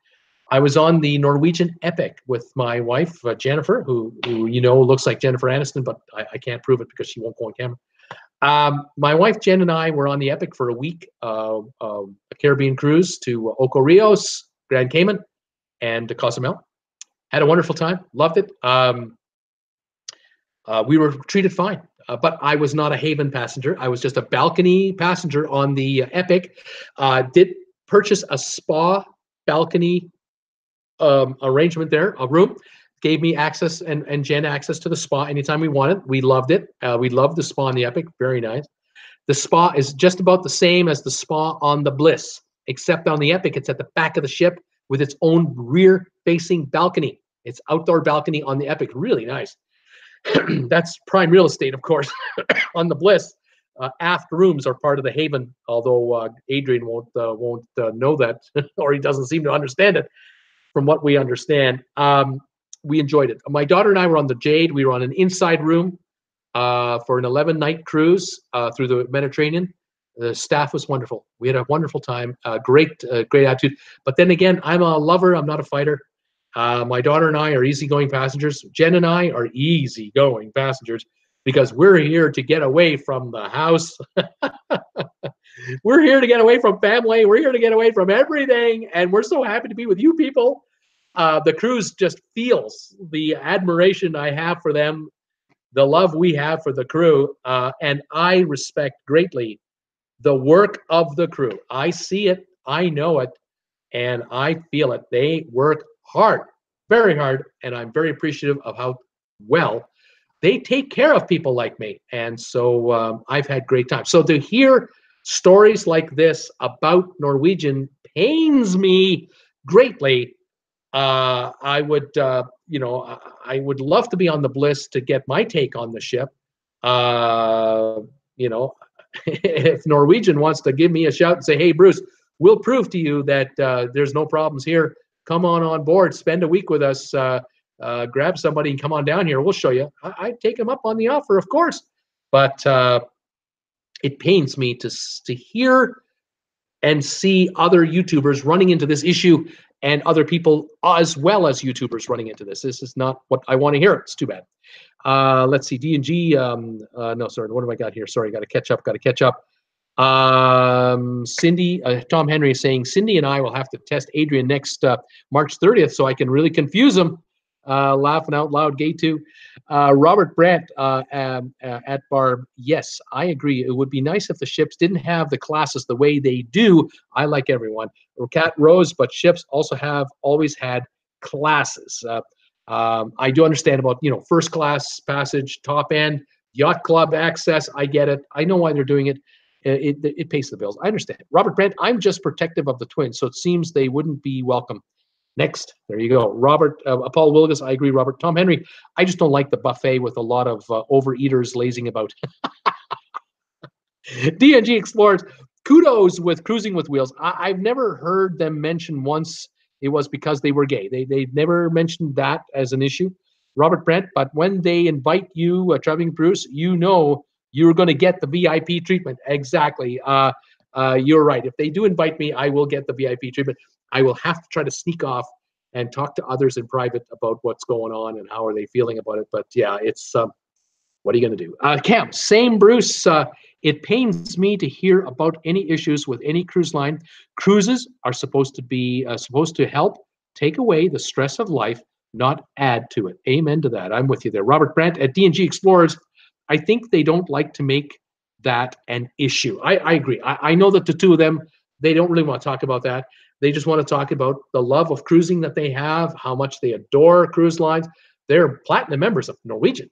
I was on the Norwegian Epic with my wife, Jennifer, who looks like Jennifer Aniston, but I can't prove it because she won't go on camera. My wife, Jen, and I were on the Epic for a week, a Caribbean cruise to Ocho Rios, Grand Cayman, and to Cozumel. Had a wonderful time. Loved it. We were treated fine, but I was not a Haven passenger. I was just a balcony passenger on the Epic. Did purchase a spa balcony arrangement there, a room. Gave me access and Jen access to the spa anytime we wanted. We loved it. We loved the spa on the Epic. Very nice. The spa is just about the same as the spa on the Bliss, except on the Epic, it's at the back of the ship with its own rear-facing balcony. It's outdoor balcony on the Epic. Really nice. That's prime real estate, of course. On the Bliss, aft rooms are part of the Haven, although Adrian won't know that, or he doesn't seem to understand it. From what we understand, we enjoyed it. My daughter and I were on the Jade. We were on an inside room for an 11-night cruise through the Mediterranean. The staff was wonderful. We had a wonderful time. Great attitude. But then again, I'm a lover. I'm not a fighter. My daughter and I are easygoing passengers. Jen and I are easygoing passengers because we're here to get away from the house. We're here to get away from family. We're here to get away from everything. And we're so happy to be with you people. The cruise just feels the admiration I have for them, the love we have for the crew. And I respect greatly the work of the crew. I see it. I know it. And I feel it. They work hard, very hard. And I'm very appreciative of how well they take care of people like me. And so I've had great time. So to hear stories like this about Norwegian pains me greatly. I would, I would love to be on the Bliss to get my take on the ship. If Norwegian wants to give me a shout and say, hey, Bruce, we'll prove to you that there's no problems here. Come on board, spend a week with us, grab somebody and come on down here. We'll show you. I'd take him up on the offer, of course. But it pains me to hear and see other YouTubers running into this issue and other people as well as YouTubers running into this. This is not what I want to hear. It's too bad. Let's see, D&G. No, sorry, what have I got here? Sorry, got to catch up. Cindy, Tom Henry is saying, Cindy and I will have to test Adrian next March 30th so I can really confuse him. Laughing out loud, gay too. Robert Brandt at Barb, yes, I agree. It would be nice if the ships didn't have the classes the way they do. I like everyone. Cat Rose, but ships also have always had classes. I do understand about, first class passage, top end, yacht club access. I get it. I know why they're doing it. It pays the bills. I understand. Robert Brandt, I'm just protective of the twins, so it seems they wouldn't be welcome. Next, there you go. Robert, Paul Wilgus, I agree. Robert, Tom Henry, I just don't like the buffet with a lot of overeaters lazing about. DNG Explorers, kudos with Cruising with Wheels. I've never heard them mention once it was because they were gay. They never mentioned that as an issue. Robert Brent, but when they invite you, traveling Bruce, you're going to get the VIP treatment. Exactly. You're right. If they do invite me, I will get the VIP treatment. I will have to try to sneak off and talk to others in private about what's going on and how are they feeling about it. But yeah, it's what are you going to do? Cam, same Bruce. It pains me to hear about any issues with any cruise line. Cruises are supposed to help take away the stress of life, not add to it. Amen to that. I'm with you there. Robert Brandt at D&G Explorers. I think they don't like to make that an issue. I agree. I know that the two of them, they don't really want to talk about that. They just want to talk about the love of cruising that they have, how much they adore cruise lines. They're platinum members of Norwegian.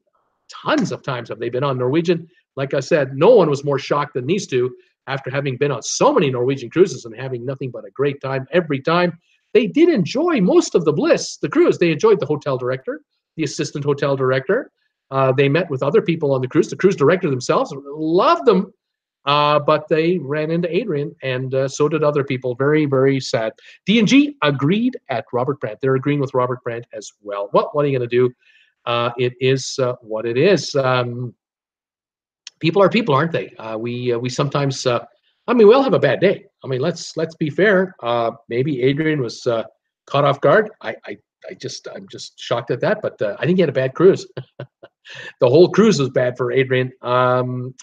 Tons of times have they been on Norwegian. Like I said, no one was more shocked than these two after having been on so many Norwegian cruises and having nothing but a great time every time. They did enjoy most of the Bliss, the cruise. They enjoyed the hotel director, the assistant hotel director. They met with other people on the cruise. The cruise director themselves loved them. But they ran into Adrian, and so did other people. Very, very sad. D&G agreed at Robert Brandt. They're agreeing with Robert Brandt as well. What are you going to do? It is what it is. People are people, aren't they? We sometimes I mean, we all have a bad day. I mean, let's be fair. Maybe Adrian was caught off guard. I'm just shocked at that. But I think he had a bad cruise. The whole cruise was bad for Adrian. I'm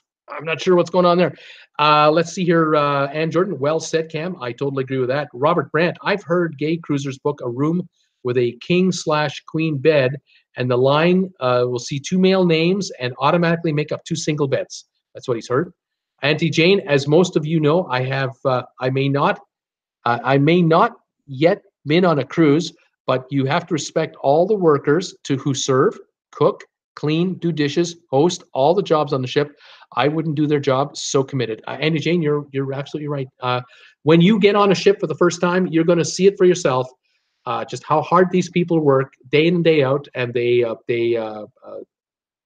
not sure what's going on there. Let's see here. Ann Jordan, well said, Cam. I totally agree with that. Robert Brandt, I've heard gay cruisers book a room with a king/queen bed, and the line will see 2 male names and automatically make up 2 single beds. That's what he's heard. Auntie Jane, as most of you know, I may not yet been on a cruise, but you have to respect all the workers who serve, cook, clean, do dishes, host, all the jobs on the ship. I wouldn't do their job. So committed. Auntie Jane, you're absolutely right. When you get on a ship for the first time, you're going to see it for yourself. Just how hard these people work day in and day out, and they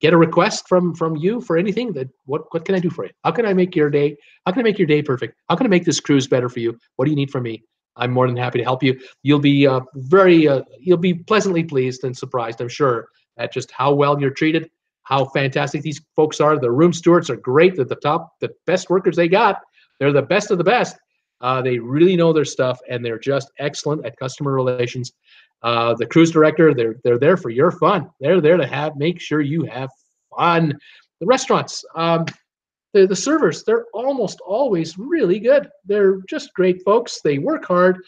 get a request from you for anything. That what can I do for you? How can I make your day? How can I make your day perfect? How can I make this cruise better for you? What do you need from me? I'm more than happy to help you. You'll be you'll be pleasantly pleased and surprised, I'm sure, at just how well you're treated, how fantastic these folks are. The room stewards are great. They're the best workers they got. They're the best of the best. They really know their stuff, and they're just excellent at customer relations. The cruise director, they're there for your fun. They're there to make sure you have fun. The restaurants, the servers, they're almost always really good. They're just great folks. They work hard.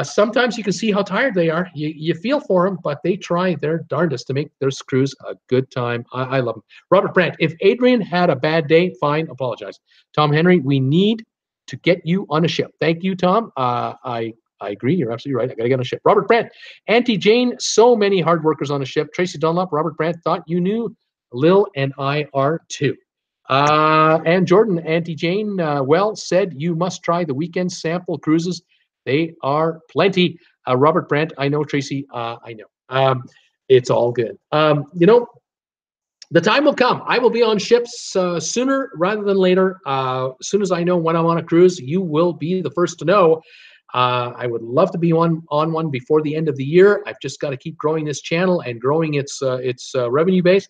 Sometimes you can see how tired they are. You feel for them, but they try their darndest to make their cruise a good time. I love them. Robert Brandt, if Adrian had a bad day, fine, apologize. Tom Henry, we need to get you on a ship. Thank you, Tom. I agree. You're absolutely right. I got to get on a ship. Robert Brandt, Auntie Jane, so many hard workers on a ship. Tracy Dunlop, Robert Brandt, thought you knew. Lil and I are too. And Jordan, Auntie Jane, well said. You must try the weekend sample cruises. They are plenty. Robert Brandt, I know. Tracy, I know. It's all good. The time will come. I will be on ships sooner rather than later. As soon as I know when I'm on a cruise, you will be the first to know. I would love to be on one before the end of the year. I've just got to keep growing this channel and growing its revenue base.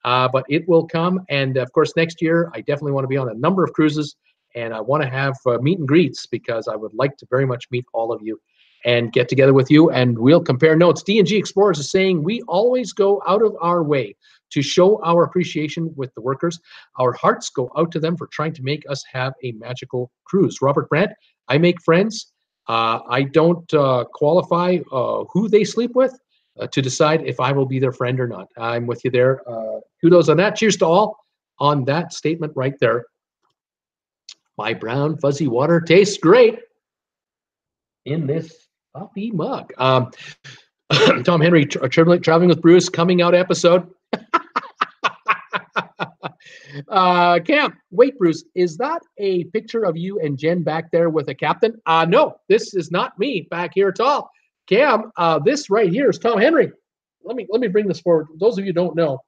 But it will come. And of course, next year, I definitely want to be on a number of cruises, and I want to have meet and greets, because I would like to very much meet all of you and get together with you, and we'll compare notes. D&G Explorers is saying, we always go out of our way to show our appreciation with the workers. Our hearts go out to them for trying to make us have a magical cruise. Robert Brandt, I make friends. I don't qualify who they sleep with to decide if I will be their friend or not. I'm with you there. Kudos on that. Cheers to all on that statement right there. My brown fuzzy water tastes great in this coffee mug. Tom Henry, Traveling with Bruce, coming out episode. Cam, wait, Bruce, is that a picture of you and Jen back there with a captain? No, this is not me back here at all. Cam, this right here is Tom Henry. Let me bring this forward. Those of you who don't know,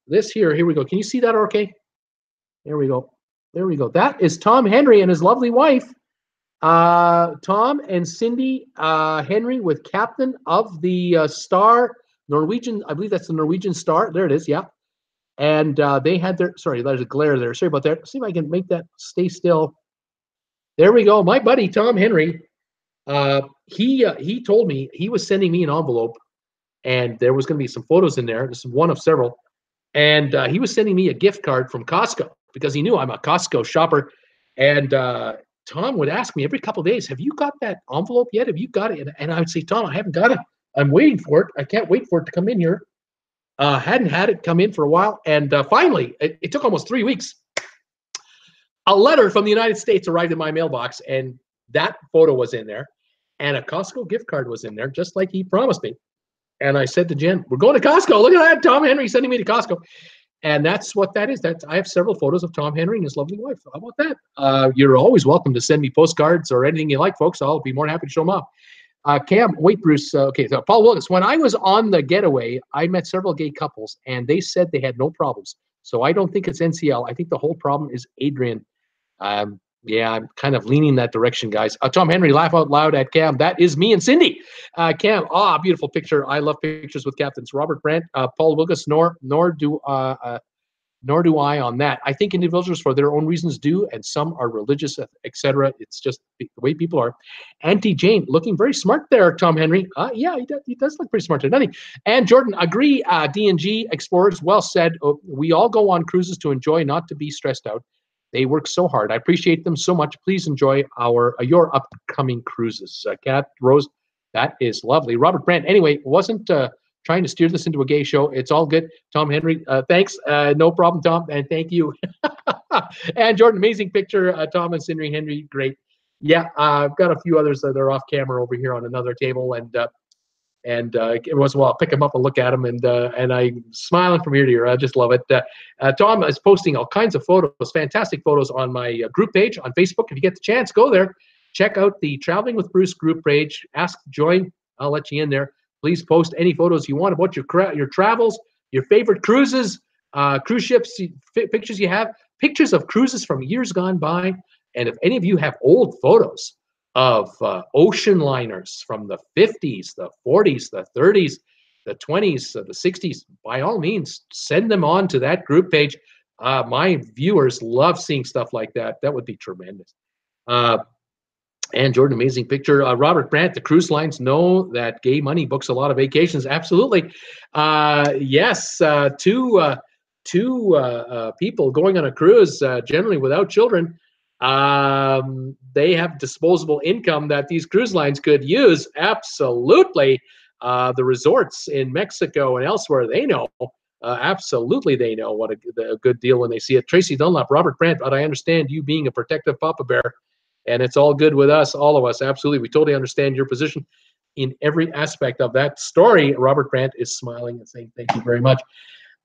this here we go. Can you see that okay? There we go. There we go. That is Tom Henry and his lovely wife, Tom and Cindy Henry, with captain of the Star Norwegian. I believe that's the Norwegian Star. There it is. Yeah. And they had their, sorry, there's a glare there. Sorry about that. Let's see if I can make that stay still. There we go. My buddy, Tom Henry, he told me he was sending me an envelope, and there was going to be some photos in there. This is one of several. And he was sending me a gift card from Costco, because he knew I'm a Costco shopper. And Tom would ask me every couple of days, have you got that envelope yet? Have you got it? And I would say, Tom, I haven't got it. I'm waiting for it. I can't wait for it to come in here. Hadn't had it come in for a while. And finally, it took almost 3 weeks. A letter from the United States arrived in my mailbox, and that photo was in there. And a Costco gift card was in there, just like he promised me. And I said to Jen, we're going to Costco. Look at that. Tom Henry sending me to Costco. And that's what that is. I have several photos of Tom Henry and his lovely wife. How about that? You're always welcome to send me postcards or anything you like, folks. I'll be more than happy to show them off. Cam, wait, Bruce. Okay, so Paul Willis. When I was on the getaway, I met several gay couples, and they said they had no problems. So I don't think it's NCL. I think the whole problem is Adrian. Yeah, I'm kind of leaning that direction, guys. Tom Henry, laugh out loud at Cam. That is me and Cindy. Cam, beautiful picture. I love pictures with captains. Robert Brandt, Paul Willis, nor do nor do I on that. I think individuals for their own reasons do, and some are religious, etc. It's just the way people are. Auntie Jane, looking very smart there, Tom Henry. Yeah, he does look pretty smart, doesn't he? And Jordan, agree, D&G Explorers, well said. We all go on cruises to enjoy, not to be stressed out. They work so hard. I appreciate them so much. Please enjoy your upcoming cruises. Kat Rose, that is lovely. Robert Brandt, anyway, wasn't trying to steer this into a gay show. It's all good. Tom Henry, thanks. No problem, Tom, and thank you. And Jordan, amazing picture. Tom and Henry, great. Yeah, I've got a few others that are off camera over here on another table, and every once in a while I'll pick them up and look at them, and I'm smiling from ear to ear. I just love it. Tom is posting all kinds of photos, fantastic photos on my group page on Facebook. If you get the chance, go there. Check out the Traveling with Bruce group page. Ask to join. I'll let you in there. Please post any photos you want about your travels, your favorite cruises, cruise ships, pictures you have, pictures of cruises from years gone by. And if any of you have old photos of ocean liners from the 50s, the 40s, the 30s, the 20s, the 60s, by all means, send them on to that group page. My viewers love seeing stuff like that. That would be tremendous. And Jordan, amazing picture. Robert Brandt, the cruise lines know that gay money books a lot of vacations. Absolutely. Yes, two people going on a cruise, generally without children, they have disposable income that these cruise lines could use. Absolutely. The resorts in Mexico and elsewhere, they know. Absolutely, they know what a good deal when they see it. Tracy Dunlop, Robert Brandt, but I understand you being a protective Papa Bear. And it's all good with us, all of us. Absolutely. We totally understand your position in every aspect of that story. Robert Brandt is smiling and saying thank you very much.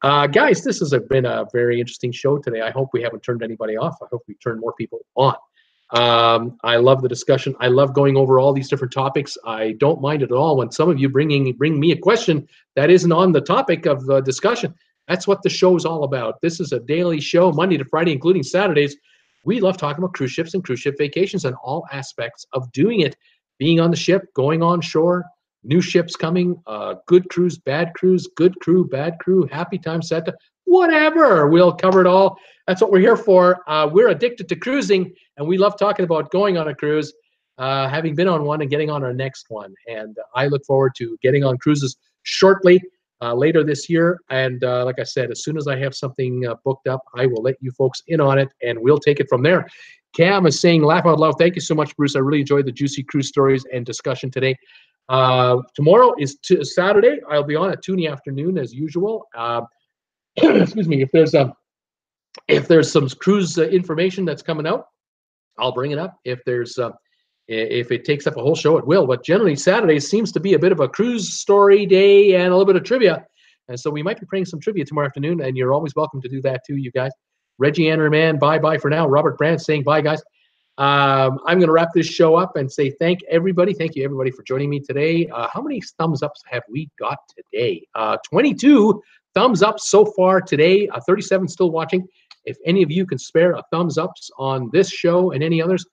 Guys, this has been a very interesting show today. I hope we haven't turned anybody off. I hope we turned more people on. I love the discussion. I love going over all these different topics. I don't mind it at all when some of you bring me a question that isn't on the topic of the discussion. That's what the show is all about. This is a daily show, Monday to Friday, including Saturdays. We love talking about cruise ships and cruise ship vacations and all aspects of doing it. Being on the ship, going on shore, new ships coming, good cruise, bad cruise, good crew, bad crew, happy time, sad time, whatever. We'll cover it all. That's what we're here for. We're addicted to cruising, and we love talking about going on a cruise, having been on one and getting on our next one. And I look forward to getting on cruises shortly. Later this year, and like I said, as soon as I have something booked up, I will let you folks in on it, and we'll take it from there. Cam is saying, laugh out loud. Thank you so much, Bruce. I really enjoyed the juicy cruise stories and discussion today. Tomorrow is Saturday. I'll be on at 2 in the afternoon as usual. Excuse me. If there's some cruise information that's coming out, I'll bring it up. If it takes up a whole show, it will. But generally, Saturday seems to be a bit of a cruise story day and a little bit of trivia. And so we might be playing some trivia tomorrow afternoon, and you're always welcome to do that too, you guys. Reggie Anderman, bye-bye for now. Robert Brandt saying bye, guys. I'm going to wrap this show up and say thank you, everybody for joining me today. How many thumbs ups have we got today? 22 thumbs up so far today. 37 still watching. If any of you can spare a thumbs ups on this show and any others,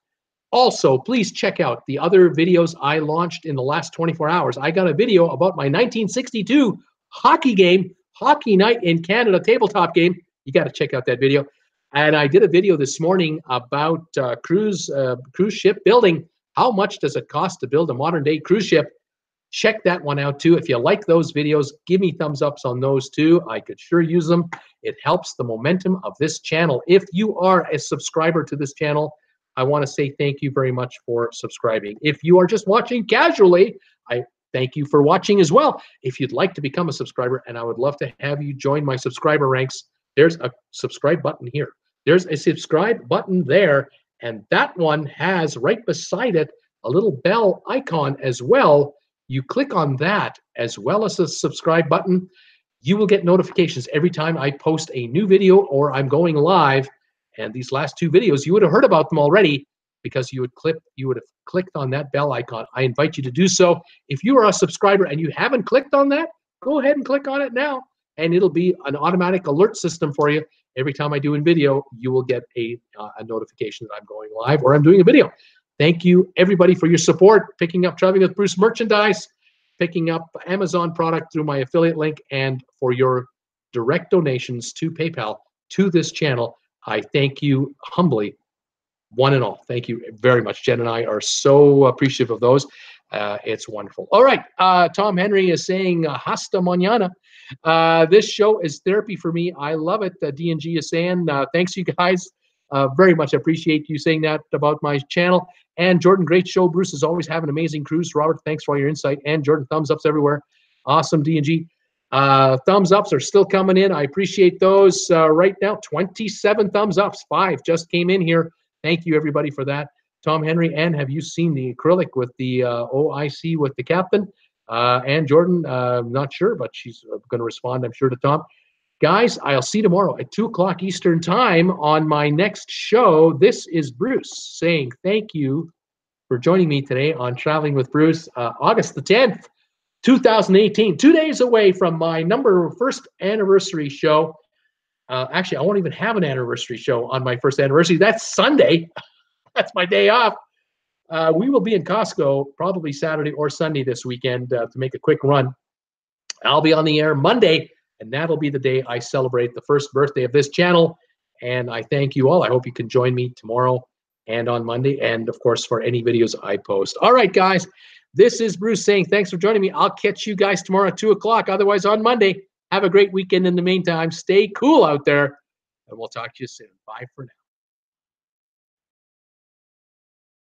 also, please check out the other videos I launched in the last 24 hours. I got a video about my 1962 hockey game, Hockey Night in Canada tabletop game. You got to check out that video. And I did a video this morning about cruise ship building. How much does it cost to build a modern day cruise ship? Check that one out too. If you like those videos, give me thumbs ups on those too. I could sure use them. It helps the momentum of this channel. If you are a subscriber to this channel, I want to say thank you very much for subscribing. If you are just watching casually, I thank you for watching as well. If you'd like to become a subscriber, and I would love to have you join my subscriber ranks, there's a subscribe button here. There's a subscribe button there, and that one has right beside it a little bell icon as well. You click on that as well as the subscribe button. You will get notifications every time I post a new video or I'm going live. And these last two videos, you would have heard about them already because you would have clicked on that bell icon. I invite you to do so. If you are a subscriber and you haven't clicked on that, go ahead and click on it now, and it'll be an automatic alert system for you. Every time I do a video, you will get a notification that I'm going live or I'm doing a video. Thank you, everybody, for your support, picking up Traveling with Bruce merchandise, picking up Amazon product through my affiliate link, and for your direct donations to PayPal. to this channel. I thank you humbly, one and all. Thank you very much. Jen and I are so appreciative of those. It's wonderful. All right. Tom Henry is saying, hasta mañana. This show is therapy for me. I love it. D&G is saying, thanks, you guys. Very much appreciate you saying that about my channel. And Jordan, great show. Bruce is always having an amazing cruise. Robert, thanks for all your insight. And Jordan, thumbs ups everywhere. Awesome, D&G. Thumbs ups are still coming in. I appreciate those. Right now, 27 thumbs ups. 5 just came in here. Thank you, everybody, for that. Tom Henry, and have you seen the acrylic with the OIC with the captain? And Jordan, not sure, but she's going to respond, I'm sure, to Tom. Guys, I'll see you tomorrow at 2 o'clock Eastern time on my next show. This is Bruce saying thank you for joining me today on Traveling with Bruce, August the 10th, 2018, 2 days away from my first anniversary show. Actually, I won't even have an anniversary show on my first anniversary. That's Sunday. That's my day off. We will be in Costco probably Saturday or Sunday this weekend to make a quick run. I'll be on the air Monday, and that'll be the day I celebrate the first birthday of this channel. And I thank you all. I hope you can join me tomorrow and on Monday, and of course for any videos I post. All right, guys, this is Bruce saying thanks for joining me. I'll catch you guys tomorrow at 2 o'clock. Otherwise, on Monday. Have a great weekend in the meantime. Stay cool out there, and we'll talk to you soon. Bye for now.